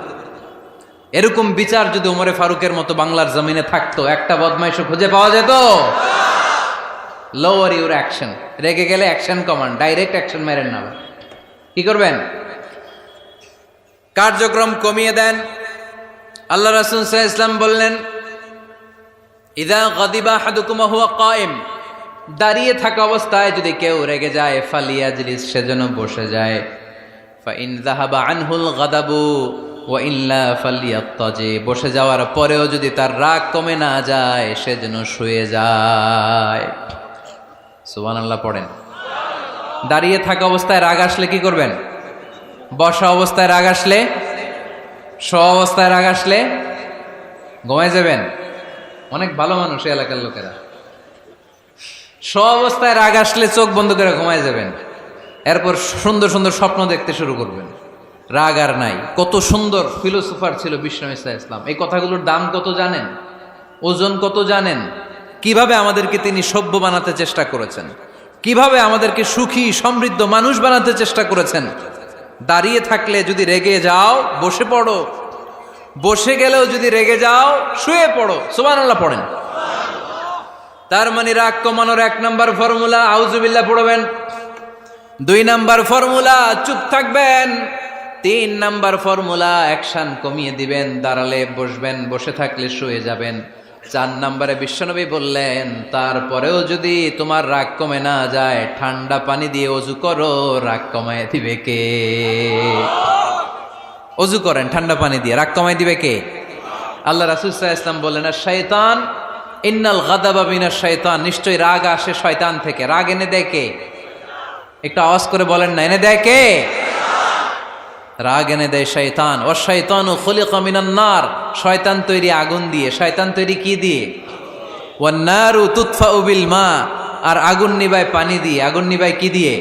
[SPEAKER 1] এরকম বিচার যদি ওমরে ফারুকের মতো বাংলার জমিনে থাকতো, একটা বদমাইশও খুঁজে পাওয়া যেত? Lower your action. রেগে গেলে অ্যাকশন কমান, ডাইরেক্ট অ্যাকশন মেরেন না। কি করবেন? কার্যক্রম কমিয়ে দেন। আল্লাহ রাসূল সাল্লাল্লাহু আলাইহি ওয়াসাল্লাম বললেন, ইযা গাদিবা আহাদুকুম ওয়া হুয়া কায়েম, দাঁড়িয়ে থাকা অবস্থায় যদি কেউ রেগে যায় ফালিয়াজলিস, সেজন্য বসে যায়। ফাইন যাহাবা আনহুল গাদাবু ওয়া ইল্লা ফালিয়াত্তাজি, বসে যাওয়ার পরেও যদি তার রাগ কমে না যায় সেজন্য শুয়ে যায়। সুবহানাল্লাহ পড়েন। দাঁড়িয়ে থাকা অবস্থায় রাগ আসলে কি করবেন? বসা অবস্থায় রাগ আসলে, শোয়া অবস্থায় রাগ আসলে ঘুমায় যাবেন। অনেক ভালো মানুষ এই এলাকার লোকেরা। শোয়া অবস্থায় রাগ আসলে চোখ বন্ধ করে ঘুমায় যাবেন, এরপর সুন্দর সুন্দর স্বপ্ন দেখতে শুরু করবেন। রাগ আর নাই। কত সুন্দর ফিলোসোফার ছিল বিষ্ণু ইসলাম। এই কথাগুলোর দাম কত জানেন? ওজন কত জানেন? কিভাবে আমাদেরকে তিনি সভ্য বানাতে চেষ্টা করেছেন, কিভাবে আমাদেরকে সুখী সমৃদ্ধ মানুষ বানাতে চেষ্টা করেছেন। দাঁড়িয়ে থাকলে যদি রেগে যাও বসে পড়ো, বসে গেলেও যদি রেগে যাও শুয়ে পড়ো। সুবহানাল্লাহ পড়েন। তার মানে রাগ কমানোর 1 নাম্বার ফর্মুলা আউযুবিল্লাহ পড়বেন, 2 নাম্বার ফর্মুলা চুপ থাকবেন, 3 নাম্বার ফর্মুলা অ্যাকশন কমিয়ে দিবেন, দাঁড়ালে বসবেন, বসে থাকলে শুয়ে যাবেন। 4 নাম্বারে বিশ্বনবী বললেন তারপরেও যদি তোমার রাগ কমে না যায় ঠান্ডা পানি দিয়ে ওযু করো, রাগ কমায় দিবে কে? ওযু করেন ঠান্ডা পানি দিয়ে, রাগ কমায় দিবে কে? আল্লাহ রাসূল সাল্লাল্লাহু আলাইহি ওয়াসাল্লাম বললেন শাইতান ইন্নাল গাদাবা মিনাশ শাইতান, নিশ্চয়ই রাগ আসে শয়তান থেকে। রাগ এনে দেয় কে? একটু আওয়াজ করে বলেন না, এনে দেয় কে? রাগ এনে দেয় শয়তান। ও শয়তানু খুলিকা মিনান নার, শয়তান তৈরি আগুন দিয়ে। শয়তান তৈরি কি দিয়ে? ওয়ান নারু তুতফাউ বিল মা, আর আগুন নিবায় পানি দিয়ে। আগুন নিবায় কি দিয়ে?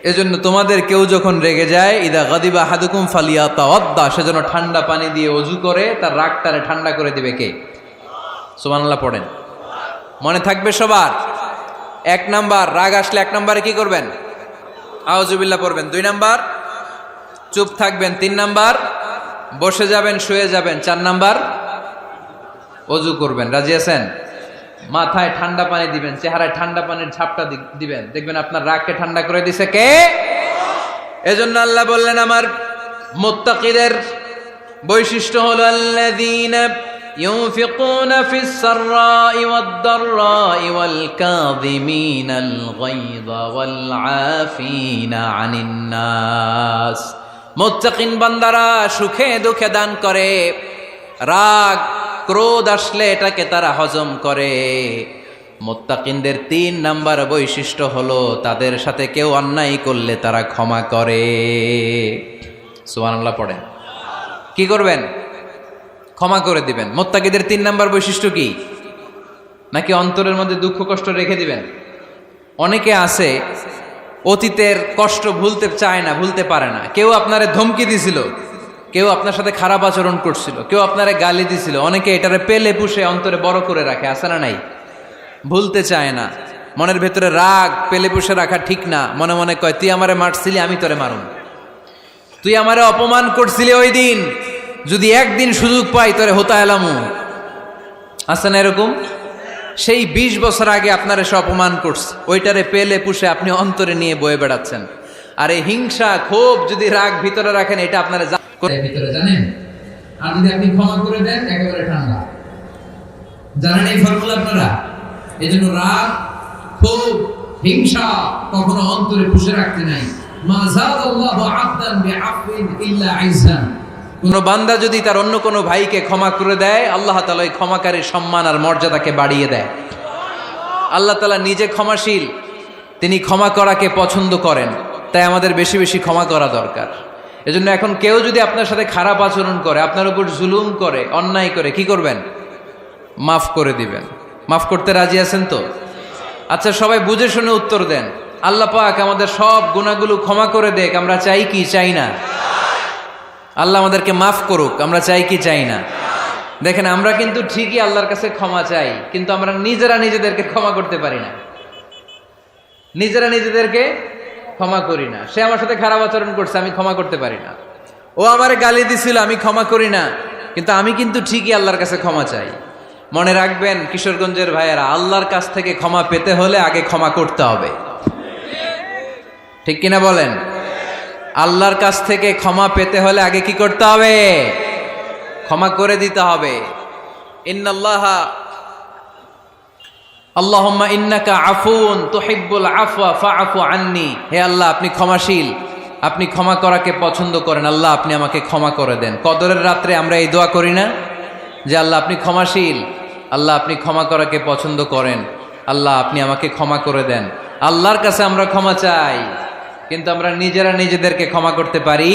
[SPEAKER 1] এজন্য তোমাদের কেউ যখন রেগে যায় ইদা গাদিবা আহাদুকুম ফালিয়াতাওয়াদ্দা, সেজন্য ঠান্ডা পানি দিয়ে ওযু করে তার রাগটারে ঠান্ডা করে দিবে কে? সুবহানাল্লাহ পড়েন। মনে থাকবে সবার। 1 নাম্বার রাগ আসলে 1 নাম্বারে কি করবেন? আউযুবিল্লাহ পড়বেন। 2 নাম্বার চুপ থাকবেন। 3 নাম্বার বসে যাবেন, শুয়ে যাবেন। 4 নাম্বার ওযু করবেন। রাজি আছেন? মাথায় ঠান্ডা পানি দিবেন, চেহারায় ঠান্ডা পানির ঝাপটা দিবেন, দেখবেন আপনার রাগকে ঠান্ডা করে দিছে কে? এজন্য আল্লাহ বললেন আমার মুত্তাকিদের বৈশিষ্ট্য হলো আল্লাযীনা ইউনফিকুনা ফিস সাররাই ওয়াদ দাররাই ওয়াল কাযিমিনাল গায়যা ওয়াল আফিনা আনিন নাস। মুত্তাকিন বান্দারা সুখে দুঃখে দান করে, রাগ ক্রোধ আসলে এটাকে তারা হজম করে। মুত্তাকিনদের 3 নাম্বার বৈশিষ্ট্য হলো তাদের সাথে কেউ অন্যায় করলে তারা ক্ষমা করে। সুবহানাল্লাহ পড়েন। কি করবেন? ক্ষমা করে দিবেন। মুত্তাকিদের 3 নাম্বার বৈশিষ্ট্য কি? নাকি অন্তরের মধ্যে দুঃখ কষ্ট রেখে দিবেন? অনেকে আছে অতীতের কষ্ট ভুলতে চায় না, ভুলতে পারে না। কেউ আপনারে ধমকি দিছিল, কেউ আপনার সাথে খারাপ আচরণ করছিল, কেউ আপনারে গালি দিছিল, অনেকে এটারে পেলে পুষে অন্তরে বড় করে রাখে, আছে না নাই? ভুলতে চায় না। মনের ভেতরে রাগ পেলে পুষে রাখা ঠিক না। মনে মনে কয় তুই আমারে মারছিলি, আমি তোরে মারুম। তুই আমারে অপমান করছিলি ওই দিন, যদি একদিন সুযোগ পাই তোরে হতা এলামু। আছে না এরকম? সেই 20 বছর আগে আপনারে সে অপমান করছে, ওইটারে পেলে পুষে আপনি অন্তরে নিয়ে বয়ে বেড়াচ্ছেন। আর এই হিংসা ক্ষোভ যদি রাগ ভিতরে রাখেন, এটা আপনারা ভিতরে জানেন। আর যদি আপনি ক্ষমা করে দেন একেবারে ঠান্ডা। জানেন এই ফর্মুলা আপনারা? এই জন্য রাগ ক্ষোভ হিংসা কখনো অন্তরে পুষে রাখতে নাই। মা যাদাল্লাহু আবদান বিআফওয়িন ইল্লা ইজ্জান। কোন বান্দা যদি তার অন্য কোনো ভাইকে ক্ষমা করে দেয়, আল্লাহ তাআলা ওই ক্ষমাকারীর সম্মান আর মর্যাদাকে বাড়িয়ে দেয়। আল্লাহ তাআলা নিজে ক্ষমাশীল, তিনি ক্ষমা করাকে পছন্দ করেন। তাই আমাদের বেশি বেশি ক্ষমা করা দরকার। এজন্য এখন কেউ যদি আপনার সাথে খারাপ আচরণ করে, আপনার উপর জুলুম করে, অন্যায় করে, কি করবেন? মাফ করে দিবেন। মাফ করতে রাজি আছেন তো? আচ্ছা সবাই বুঝে শুনে উত্তর দেন। আল্লাহ পাক আমাদের সব গুনাহগুলো ক্ষমা করে দেখ, আমরা চাই কি চাই না? আল্লাহ আমাদেরকে মাফ করুক, আমরা চাই কি চাই না? দেখেন আমরা কিন্তু ঠিকই আল্লাহর কাছে ক্ষমা চাই, কিন্তু আমরা নিজেরা নিজেদেরকে ক্ষমা করতে পারি না। নিজেরা নিজেদেরকে ক্ষমা করি না। সে আমার সাথে খারাপ আচরণ করছে, আমি ক্ষমা করতে পারি না। ও আমারে গালি দিছিল, আমি ক্ষমা করি না, কিন্তু আমি কিন্তু ঠিকই আল্লাহর কাছে ক্ষমা চাই। মনে রাখবেন কিশোরগঞ্জের ভাইয়েরা, আল্লাহর কাছ থেকে ক্ষমা পেতে হলে আগে ক্ষমা করতে হবে। ঠিক কিনা বলেন? আল্লাহর কাছ থেকে ক্ষমা পেতে হলে আগে কি করতে হবে? ক্ষমা করে দিতে হবে। ইন্নাল্লাহা আল্লাহুম্মা ইন্নাকা আফুন তুহিব্বুল আফওয়া ফাআফু আন্নি। হে আল্লাহ, আপনি ক্ষমাশীল, আপনি ক্ষমা করাকে পছন্দ করেন, আল্লাহ আপনি আমাকে ক্ষমা করে দেন। কদরের রাত্রে আমরা এই দোয়া করি না যে আল্লাহ আপনি ক্ষমাশীল, আল্লাহ আপনি ক্ষমা করাকে পছন্দ করেন, আল্লাহ আপনি আমাকে ক্ষমা করে দেন। আল্লাহর কাছে আমরা ক্ষমা চাই, কিন্তু আমরা নিজেরা নিজেদেরকে ক্ষমা করতে পারি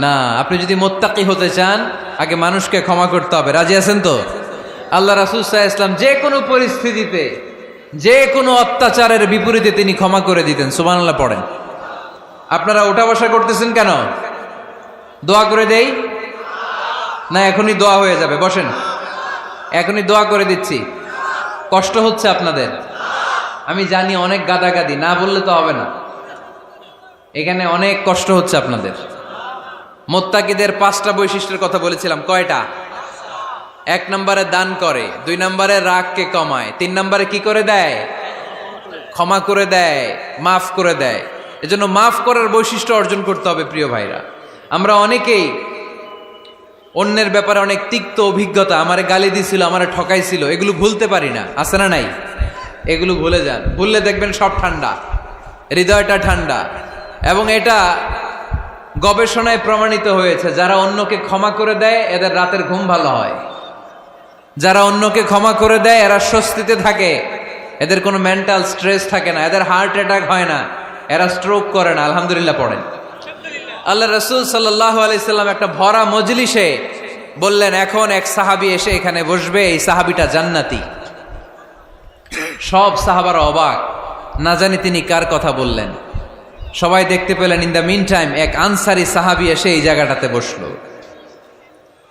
[SPEAKER 1] না। আপনি যদি মুত্তাকি হতে চান, আগে মানুষকে ক্ষমা করতে হবে। রাজি আছেন তো? আল্লাহ রাসূল সাল্লাল্লাহু আলাইহি ওয়াসাল্লাম যে কোনো পরিস্থিতিতে, যে কোনো অত্যাচারের বিপরীতে তিনি ক্ষমা করে দিতেন। সুবহানাল্লাহ পড়েন। আপনারা ওঠা বসা করতেছেন কেন? দোয়া করে দেই না? এখনই দোয়া হয়ে যাবে, বসেন, এখনই দোয়া করে দিচ্ছি। কষ্ট হচ্ছে আপনাদের, আমি জানি, অনেক গাদাগাদি, না বললে তো হবে না। এখানে অনেক কষ্ট হচ্ছে আপনাদের। মুত্তাকিদের 5টা বৈশিষ্ট্যের কথা বলেছিলাম, কয়টা? 1 নম্বরে দান করে, 2 নম্বরে রাগকে কমায়, 3 নম্বরে কি করে দেয়? ক্ষমা করে দেয়, মাফ করে দেয়। এজন্য মাফ করার বৈশিষ্ট্য অর্জন করতে হবে প্রিয় ভাইরা। আমরা অনেকেই অন্যের ব্যাপারে অনেক তিক্ত অভিজ্ঞতা, আমারে গালি দিছিল, আমারে ঠকাইছিল, এগুলো ভুলতে পারি না, আছে না নাই? এগুলো ভুলে যান, ভুললে দেখবেন সব ঠান্ডা, হৃদয়টা ঠান্ডা। এবং এটা গবেষণায় প্রমাণিত হয়েছে, যারা অন্যকে ক্ষমা করে দেয় এদের রাতের ঘুম ভালো হয়। যারা অন্যকে ক্ষমা করে দেয় এরা স্বস্তিতে থাকে, এদের কোনো মেন্টাল স্ট্রেস থাকে না, এদের হার্ট অ্যাটাক হয় না, এরা স্ট্রোক করে না। আলহামদুলিল্লাহ পড়েন। আল্লাহ রাসূল সাল্লাল্লাহু আলাইহি সাল্লাম একটা ভরা মজলিসে বললেন, এখন এক সাহাবী এসে এখানে বসবে, এই সাহাবীটা জান্নাতি। সব সাহাবারা অবাক, না জানি তিনি কার কথা বললেন। সবাই দেখতে পেলেন ইন দ্য মিন টাইম এক আনসারি সাহাবী এসে এই জায়গাটাতে বসলো।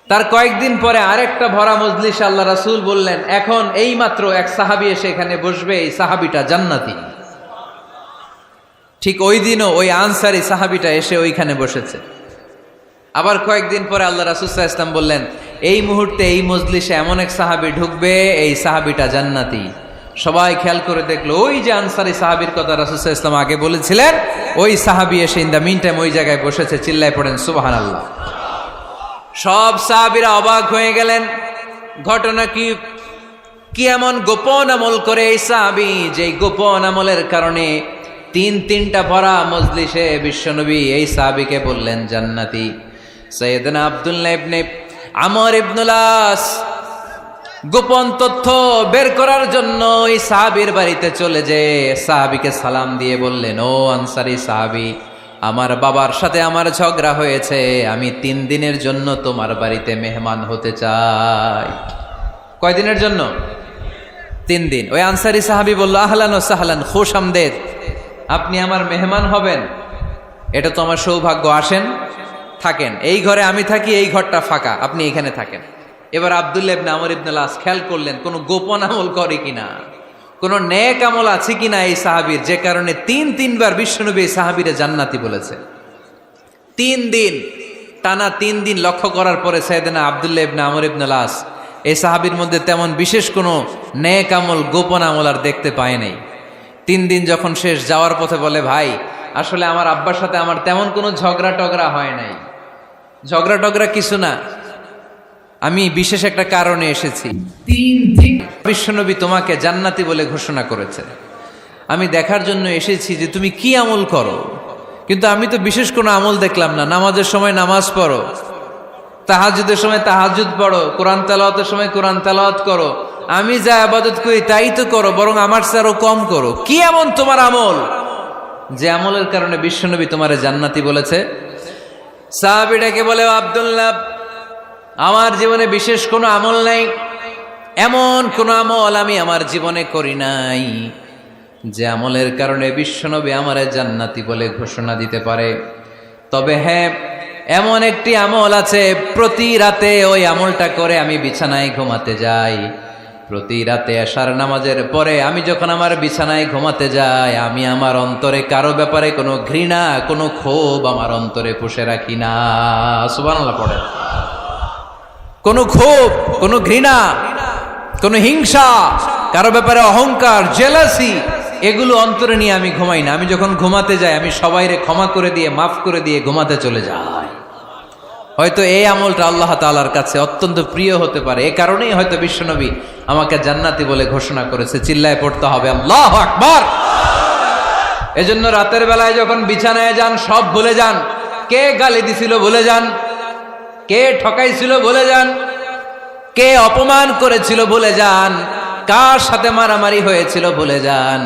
[SPEAKER 1] তার কয়েকদিন পরে আরেকটা ভরা মজলিসে আল্লাহ রাসূল বললেন, এখন এই মাত্র এক সাহাবী এসে এখানে বসবে, এই সাহাবীটা জান্নাতি। ঠিক ওই দিনও ওই আনসারি সাহাবীটা এসে ওইখানে বসেছে। আবার কয়েকদিন পরে আল্লাহ রাসূল সাল্লাল্লাহু আলাইহি ওয়াসাল্লাম বললেন, এই মুহূর্তে এই মজলিসে এমন এক সাহাবী ঢুকবে, এই সাহাবীটা জান্নাতি। সবাই খেয়াল করে দেখলো, ওই যে আনসারি সাহাবীর কথা রাসূল সাল্লাল্লাহু আলাইহি ওয়াসাল্লাম আগে বলেছিলেন, ওই সাহাবী এসে ইন দ্য মিন টাইম ওই জায়গায় বসেছে। চিল্লায় পড়েন সুবহানাল্লাহ। সব সাহাবীরা অবাক হয়ে গেলেন। ঘটনা কি এমন গোপন আমল করে এই সাহাবী, যে গোপন আমলের কারণে তিনটা ভরা মজলিসে বিশ্বনবী এই সাহাবীকে বললেন জান্নাতি। সাইয়েদনা আব্দুল্লাহ ইবনে আমর ইবনুল আস গোপন তথ্য বের করার জন্য এই সাহাবীর বাড়িতে চলে যেয়ে সাহাবীকে সালাম দিয়ে বললেন, ও আনসারী সাহাবী, আমার বাবার সাথে আমার ঝগড়া হয়েছে, আমি 3 দিনের জন্য তোমার বাড়িতে মেহমান হতে চাই। কয়দিনের জন্য? 3 দিন। ওই আনসারী সাহাবী বলল, আহলান ও সাহলান, খুশ আমদেদ, আপনি আমার মেহমান হবেন, এটা তো আমার সৌভাগ্য, আসেন থাকেন, এই ঘরে আমি থাকি, এই ঘরটা ফাঁকা, আপনি এখানে থাকেন। এবার আব্দুল্লাহ ইবনে আমর ইবনুল আস খেয়াল করলেন কোনো গোপন আমল করে কিনা, কোন নেক আমল আছে কিনা এই সাহাবীর, যে কারণে 3বার বিশ্বনবী এই সাহাবীরে জান্নাতি বলেছে। 3 দিন টানা 3 দিন লক্ষ্য করার পরে সাইয়েদনা আব্দুল্লাহ ইবনে আমর ইবনুল আস এই সাহাবীর মধ্যে তেমন বিশেষ কোনো নেক আমল, গোপন আমল আর দেখতে পায় নাই। 3 দিন যখন শেষ, যাওয়ার পথে বলে, ভাই আসলে আমার আব্বার সাথে আমার তেমন কোনো ঝগড়া টগড়া হয় নাই, ঝগড়া টগড়া কিছু না, আমি বিশেষ একটা কারণে এসেছি। 3 দিন বিশ্বনবী তোমাকে জান্নাতি বলে ঘোষণা করেছে, আমি দেখার জন্য এসেছি যে তুমি কি আমল করো। কিন্তু আমি তো বিশেষ কোনো আমল দেখলাম না। নামাজের সময় নামাজ পড়ো, তাহাজ্জুদের সময় তাহাজ্জুদ পড়ো, কোরআন তেলাওয়াতের সময় কোরআন তেলাওয়াত করো, আমি যা ইবাদত করি তাই তো করো, বরং আমার চেয়ে আরো কম করো। কি এমন তোমার আমল যে আমলের কারণে বিশ্বনবী তোমারে জান্নাতি বলেছে? সাহাবীটাকে বলে, আব্দুল্লাহ, আমার জীবনে বিশেষ কোনো আমল নাই, এমন কোন আমল আমি আমার জীবনে করি নাই যে আমলের কারণে বিশ্বনবী আমারে জান্নাতি বলে ঘোষণা দিতে পারে। তবে হ্যাঁ, এমন একটি আমল আছে, প্রতি রাতে ওই আমলটা করে আমি বিছানায় ঘুমাতে যাই। প্রতি রাতে এশার নামাজের পরে আমি যখন আমার বিছানায় ঘুমাতে যাই, আমি আমার অন্তরে কারো ব্যাপারে কোনো ঘৃণা, কোনো ক্ষোভ আমার অন্তরে পুষে রাখি না। সুবহানাল্লাহ পড়ে। কোনো ক্ষোভ, কোনো ঘৃণা, কোনো হিংসা, কারো ব্যাপারে অহংকার, জেলাসি, এগুলো অন্তরে নিয়ে আমি ঘুমাই না। আমি যখন ঘুমাতে যাই, আমি সবাইরে ক্ষমা করে দিয়ে, মাফ করে দিয়ে ঘুমাতে চলে যাই। হয়তো এই আমলটা আল্লাহ তাআলার কাছে অত্যন্ত প্রিয় হতে পারে, এই কারণেই হয়তো বিশ্বনবী আমাকে জান্নাতি বলে ঘোষণা করেছে। চিল্লায় পড়তে হবে আল্লাহু আকবার। এজন্য রাতের বেলায় যখন বিছানায় যান সব ভুলে যান। কে গালি দিছিল ভুলে যান, কে ঠকাইছিল ভুলে যান, কে অপমান করেছিল ভুলে যান, কার সাথে মারামারি হয়েছিল ভুলে যান।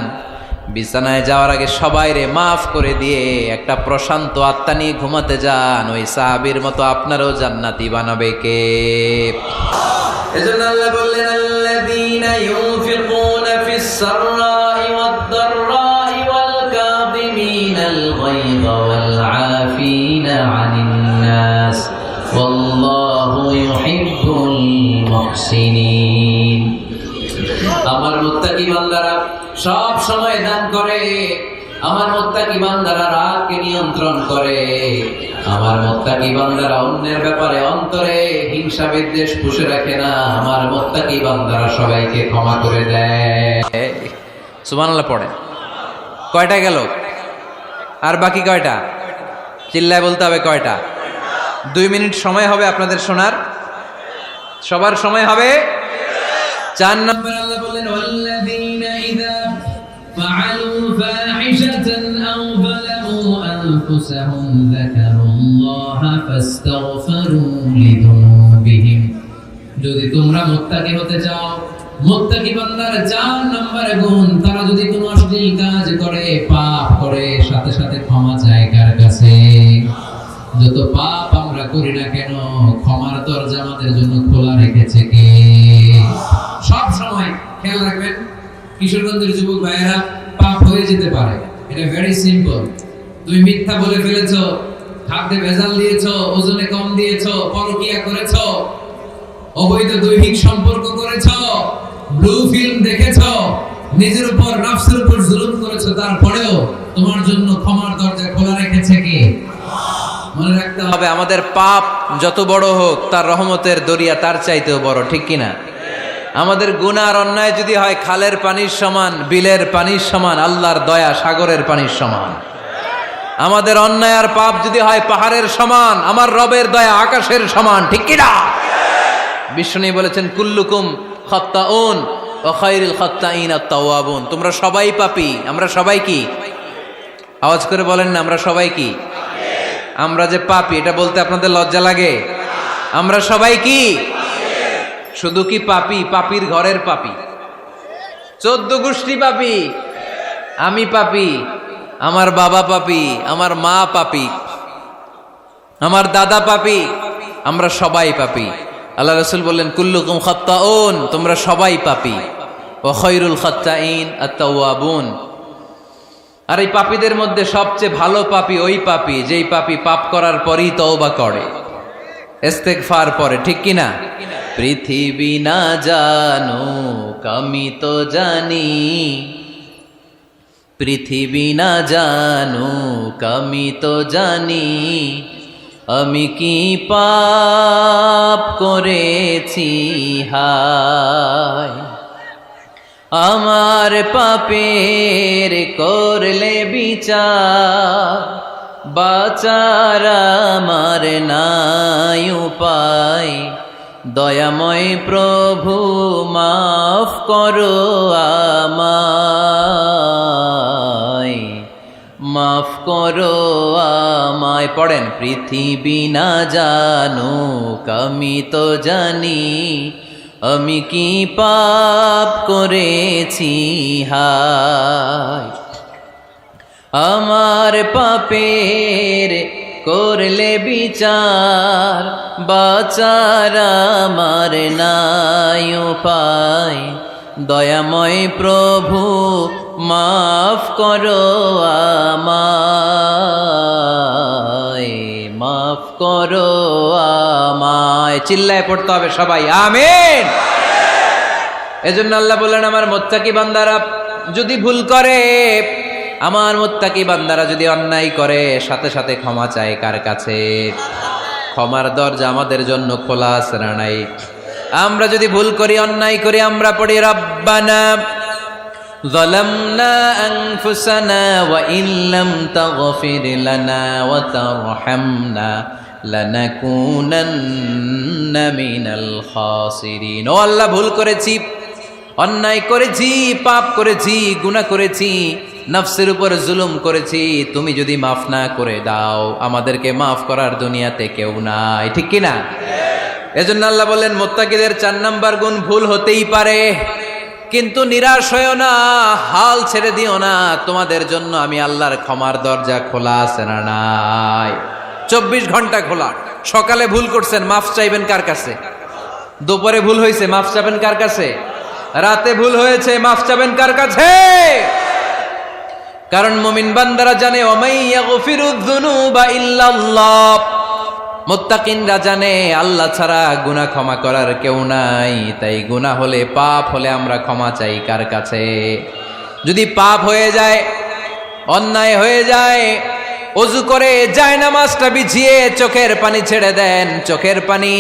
[SPEAKER 1] বিছানায় যাওয়ার আগে সবাইরে মাফ করে দিয়ে একটা প্রশান্ত আত্মা নিয়ে ঘুমাতে যান। ওই সাহাবীর মতো আপনারও জান্নাতি বানাবে কে? এজন্য আল্লাহ বললেন, আল্লাযীনা ইউনফিকুনা ফিস সাররাই ওয়াদ দাররাই ওয়াল কাযিমিনাল গায়যা ওয়াল আফিনা আনিন নাস ওয়াল্লাহু ইউহিব্বুল মুহসিনিন। আমার মুত্তাকি বান্দারা সব সময় দান করে, আমার মুত্তাকি বান্দারা রাগকে নিয়ন্ত্রণ করে, আমার মুত্তাকি বান্দারা অন্যের ব্যাপারে অন্তরে হিংসা বিদ্বেষ পুষে রাখে না, আমার মুত্তাকি বান্দারা সবাইকে ক্ষমা করে দেয়। সুবহানাল্লাহ পড়ে। কয়টা গেল? আর বাকি কয়টা? চিল্লায় বলতে হবে কয়টা? 2 মিনিট সময় হবে আপনাদের শোনার। সবার সময় হবে। 4 নম্বর আল্লাহ বললেন, ওয়াল্লাযীনা ইযা ফাআলু ফাহিশাতান আও যালামু আনফুসাহুম যাকারুল্লাহা ফাস্তাগফিরু লিযুনুবিহিম। যদি তোমরা মুত্তাকি হতে চাও, মুত্তাকি বান্দার 4 নম্বরে গুণ, তারা যদি কোনো অশ্লীল কাজ করে, পাপ করে, সাথে সাথে ক্ষমা চায় কার কাছে? যত পাপ আমরা করি না কেন, ক্ষমার দরজা আমাদের জন্য খোলা রেখেছে কে? সব সময় খেয়াল রাখবেন, কিশোরগঞ্জের যুবক ভাইয়েরা, পাপ হয়ে যেতে পারে, এটা ভেরি সিম্পল। তুমি মিথ্যা বলে ফেলেছো, খাদ্যে ভেজাল দিয়েছো, ওজনে কম দিয়েছো, পরকিয়া করেছো, অবৈধ দৈহিক সম্পর্ক করেছো, ব্লু ফিল্ম দেখেছো, নিজের উপর নফসের উপর জুলুম করেছো, তারপরেও তোমার জন্য ক্ষমার দরজা খোলা রেখেছে কে? মনে রাখতে হবে, আমাদের পাপ যত বড় হোক, তার রহমতের দরিয়া তার চাইতেও বড়, ঠিক কিনা? আমাদের গুনাহ আর অন্যায় যদি হয় খালের পানির সমান, বিলের পানির সমান, আল্লাহর দয়া সাগরের পানির সমান। আমাদের অন্যায় আর পাপ যদি হয় পাহাড়ের সমান, আমার রবের দয়া আকাশের সমান, ঠিক কিনা? বিশ্বনবী বলেছেন, কুল্লুকুম খাত্তাউন ওয়া খায়রুল খাত্তাইন আত-তাওয়াবুন। তোমরা সবাই পাপী। আমরা সবাই কি? আওয়াজ করে বলেন না, আমরা সবাই কি? আমরা যে পাপী, এটা বলতে আপনাদের লজ্জা লাগে? আমরা সবাই কি? শুধু কি পাপী? পাপীর ঘরের পাপী, 14 গোষ্ঠী পাপী। আমি পাপী, আমার বাবা পাপী, আমার মা পাপী, আমার দাদা পাপী, আমরা সবাই পাপী। আল্লাহ রাসূল বললেন, কুল্লুকুম খাত্তাউন, তোমরা সবাই পাপী, ওয়া খায়রুল খাত্তাইন আত-তাওয়াবুন। আর এই পাপীদের মধ্যে সবচেয়ে ভালো পাপী ওই পাপী যেই পাপী পাপ করার পরই তওবা করে, ইস্তেগফার পড়ে, ঠিক কিনা? পৃথিবী না জানুক আমি তো জানি, পৃথিবী না জানুক আমি তো জানি, আমি কি পাপ করেছি হায়। আমার পাপের করলে বিচার, বাঁচার আমার নাই উপায়। দয়াময় প্রভু মাফ করো আমায়, মাফ করো আমায়। পড়েন, পৃথিবী না জানুক আমি তো জানি, আমি কি পাপ করেছি হায়। আমার পাপের করলে বিচার, বাঁচার আমার নাই উপায়। দয়াময় প্রভু মাফ করো আমায়, মাফ করো আমায়। চিল্লায় পড়তে হবে সবাই, আমিন। এজন্য আল্লাহ বললেন, আমার মুত্তাকি বান্দারা যদি ভুল করে, আমার মুত্তাকি বান্দারা যদি অন্যায় করে, সাথে সাথে ক্ষমা চায় কার কাছে? ক্ষমার দরজা আমাদের জন্য খোলা আছে না নাই? আমরা যদি ভুল করি, অন্যায় করি, আমরা পড়ি, রব্বানা যালামনা আনফুসানা ওয়া ইল্লাম তাগফির লানা ওয়া তারহামনা লানাকুনান্না মিনাল খাসিরিন। ও আল্লাহ, ভুল করেছি, অন্যায় করেছি, পাপ করেছি, গুনাহ করেছি, নফসের উপর জুলুম করেছি। তুমি যদি মাফ না করে দাও, আমাদেরকে মাফ করার দুনিয়াতে কেউ নাই। ঠিক কি না? এজন্য আল্লাহ বলেন মুত্তাকিদের 4 নাম্বার গুণ, ভুল হতেই পারে কিন্তু নিরাশ হয়ো না, হাল ছেড়ে দিও না। তোমাদের জন্য আমি আল্লাহর ক্ষমার দরজা খোলা আছে না নাই? 24 ঘন্টা খোলা। সকালে ভুল করছেন, মাফ চাইবেন কার কাছে? দুপুরে ভুল হয়েছে, মাফ চাইবেন কার কাছে? রাতে ভুল হয়েছে, মাফ চাইবেন কার কাছে? কারণ মুমিন বান্দারা জানে ওমাই ইয়াগফিরুয যুনুবা ইল্লাল্লাহ। মুত্তাকিনরা জানে আল্লাহ ছাড়া গুনাহ ক্ষমা করার কেউ নাই। তাই গুনাহ হলে, পাপ হলে আমরা ক্ষমা চাই কার কাছে? যদি পাপ হয়ে যায়, অন্যায় হয়ে যায়, ওযু করে জায়নামাজটা বিছিয়ে চোখের পানি ছেড়ে দেন। চোখের পানি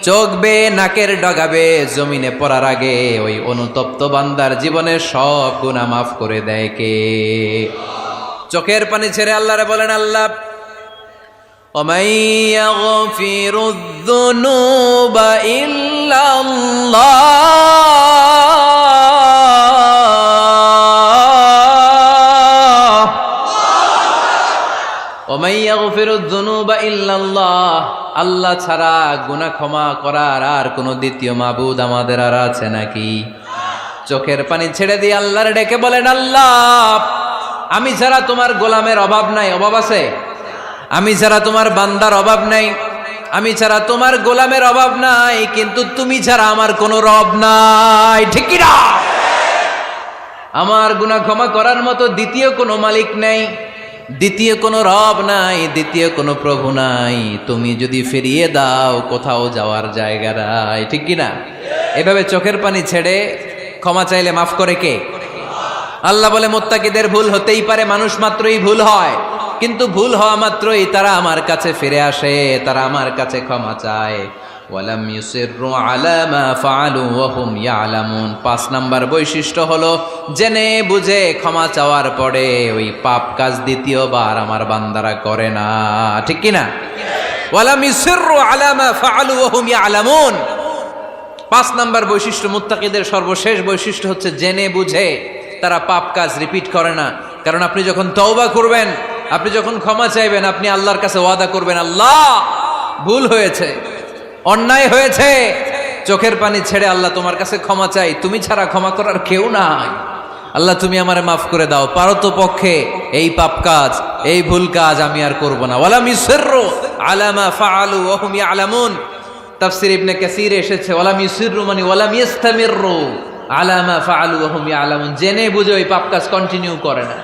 [SPEAKER 1] চোখ বেয়ে নাকের ডগাবে জমিনে পড়ার আগে ওই অনুতপ্ত বান্দার জীবনের সব গুনাহ মাফ করে দেয় কে? চোখের পানি ছেড়ে আল্লাহরে বলেন, আল্লাহ وَمَن يَغْفِرُ الذُّنُوبَ إِلَّا اللَّهُ وَمَن يَغْفِرُ الذُّنُوبَ إِلَّا اللَّهُ। আল্লাহ ছাড়া গুনাহ ক্ষমা করার আর কোনো দ্বিতীয় মাবুদ আমাদের আর আছে নাকি? চোখের পানি ছেড়ে দিয়ে আল্লাহরে ডেকে বলেন, আল্লাহ আমি ছাড়া তোমার গোলামের অভাব নাই। অভাব আছে? আমি ছাড়া তোমার বান্দার অভাব নাই, আমি ছাড়া তোমার গোলামের অভাব নাই, কিন্তু তুমি ছাড়া আমার কোনো রব নাই। ঠিক কি না? আমার গুনাহ ক্ষমা করার মতো দ্বিতীয় কোনো মালিক নাই, দ্বিতীয় কোনো রব নাই, দ্বিতীয় কোনো প্রভু নাই। তুমি যদি ফিরিয়ে দাও, কোথাও যাওয়ার জায়গা নাই। ঠিক কি না? এভাবে চোখের পানি ছেড়ে ক্ষমা চাইলে মাফ করে কে? আল্লাহ বলে মুত্তাকিদের ভুল হতেই পারে, মানুষ মাত্রই ভুল হয়, কিন্তু ভুল হওয়া মাত্রই তারা আমার কাছে ফিরে আসে, তারা আমার কাছে ক্ষমা চায়। ওয়ালাম ইউসিররু আলা মা ফাআলু ওয়া হুম ইয়ালামুন। 5 নাম্বার বৈশিষ্ট্য হলো জেনে বুঝে ক্ষমা চাওয়ার পরে ওই পাপ কাজ দ্বিতীয়বার আমার বান্দারা করে না। ঠিক কি না? ওয়ালাম ইউসিররু আলা মা ফাআলু ওয়া হুম ইয়ালামুন। 5 নাম্বার বৈশিষ্ট্য, মুত্তাকিদের সর্বশেষ বৈশিষ্ট্য হচ্ছে জেনে বুঝে তারা পাপ কাজ রিপিট করে না। কারণ আপনি যখন তওবা করবেন, আপনি যখন ক্ষমা চাইবেন, আপনি আল্লাহর কাছে ওয়াদা করবেন, আল্লাহ ভুল হয়েছে, অন্যায় হয়েছে, চোখের পানি ছেড়ে আল্লাহ তোমার কাছে ক্ষমা চাই, তুমি ছাড়া ক্ষমা করার কেউ নাই। আল্লাহ তুমি আমারে মাফ করে দাও, পারতপক্ষে এই পাপ কাজ, এই ভুল কাজ আমি আর করব না। ওয়ালাম ইউসিররু আলা মা ফাআলু ওয়া হুম ইয়ালামুন। তাফসীর ইবনে কাসীর এসেছে ওয়ালাম ইউসিররু মানে ওয়ালাম ইস্তামিররু আলা মা ফাআলু ওয়া হুম ইয়ালামুন। জেনে বুঝে ওই পাপ কাজ কন্টিনিউ করে না।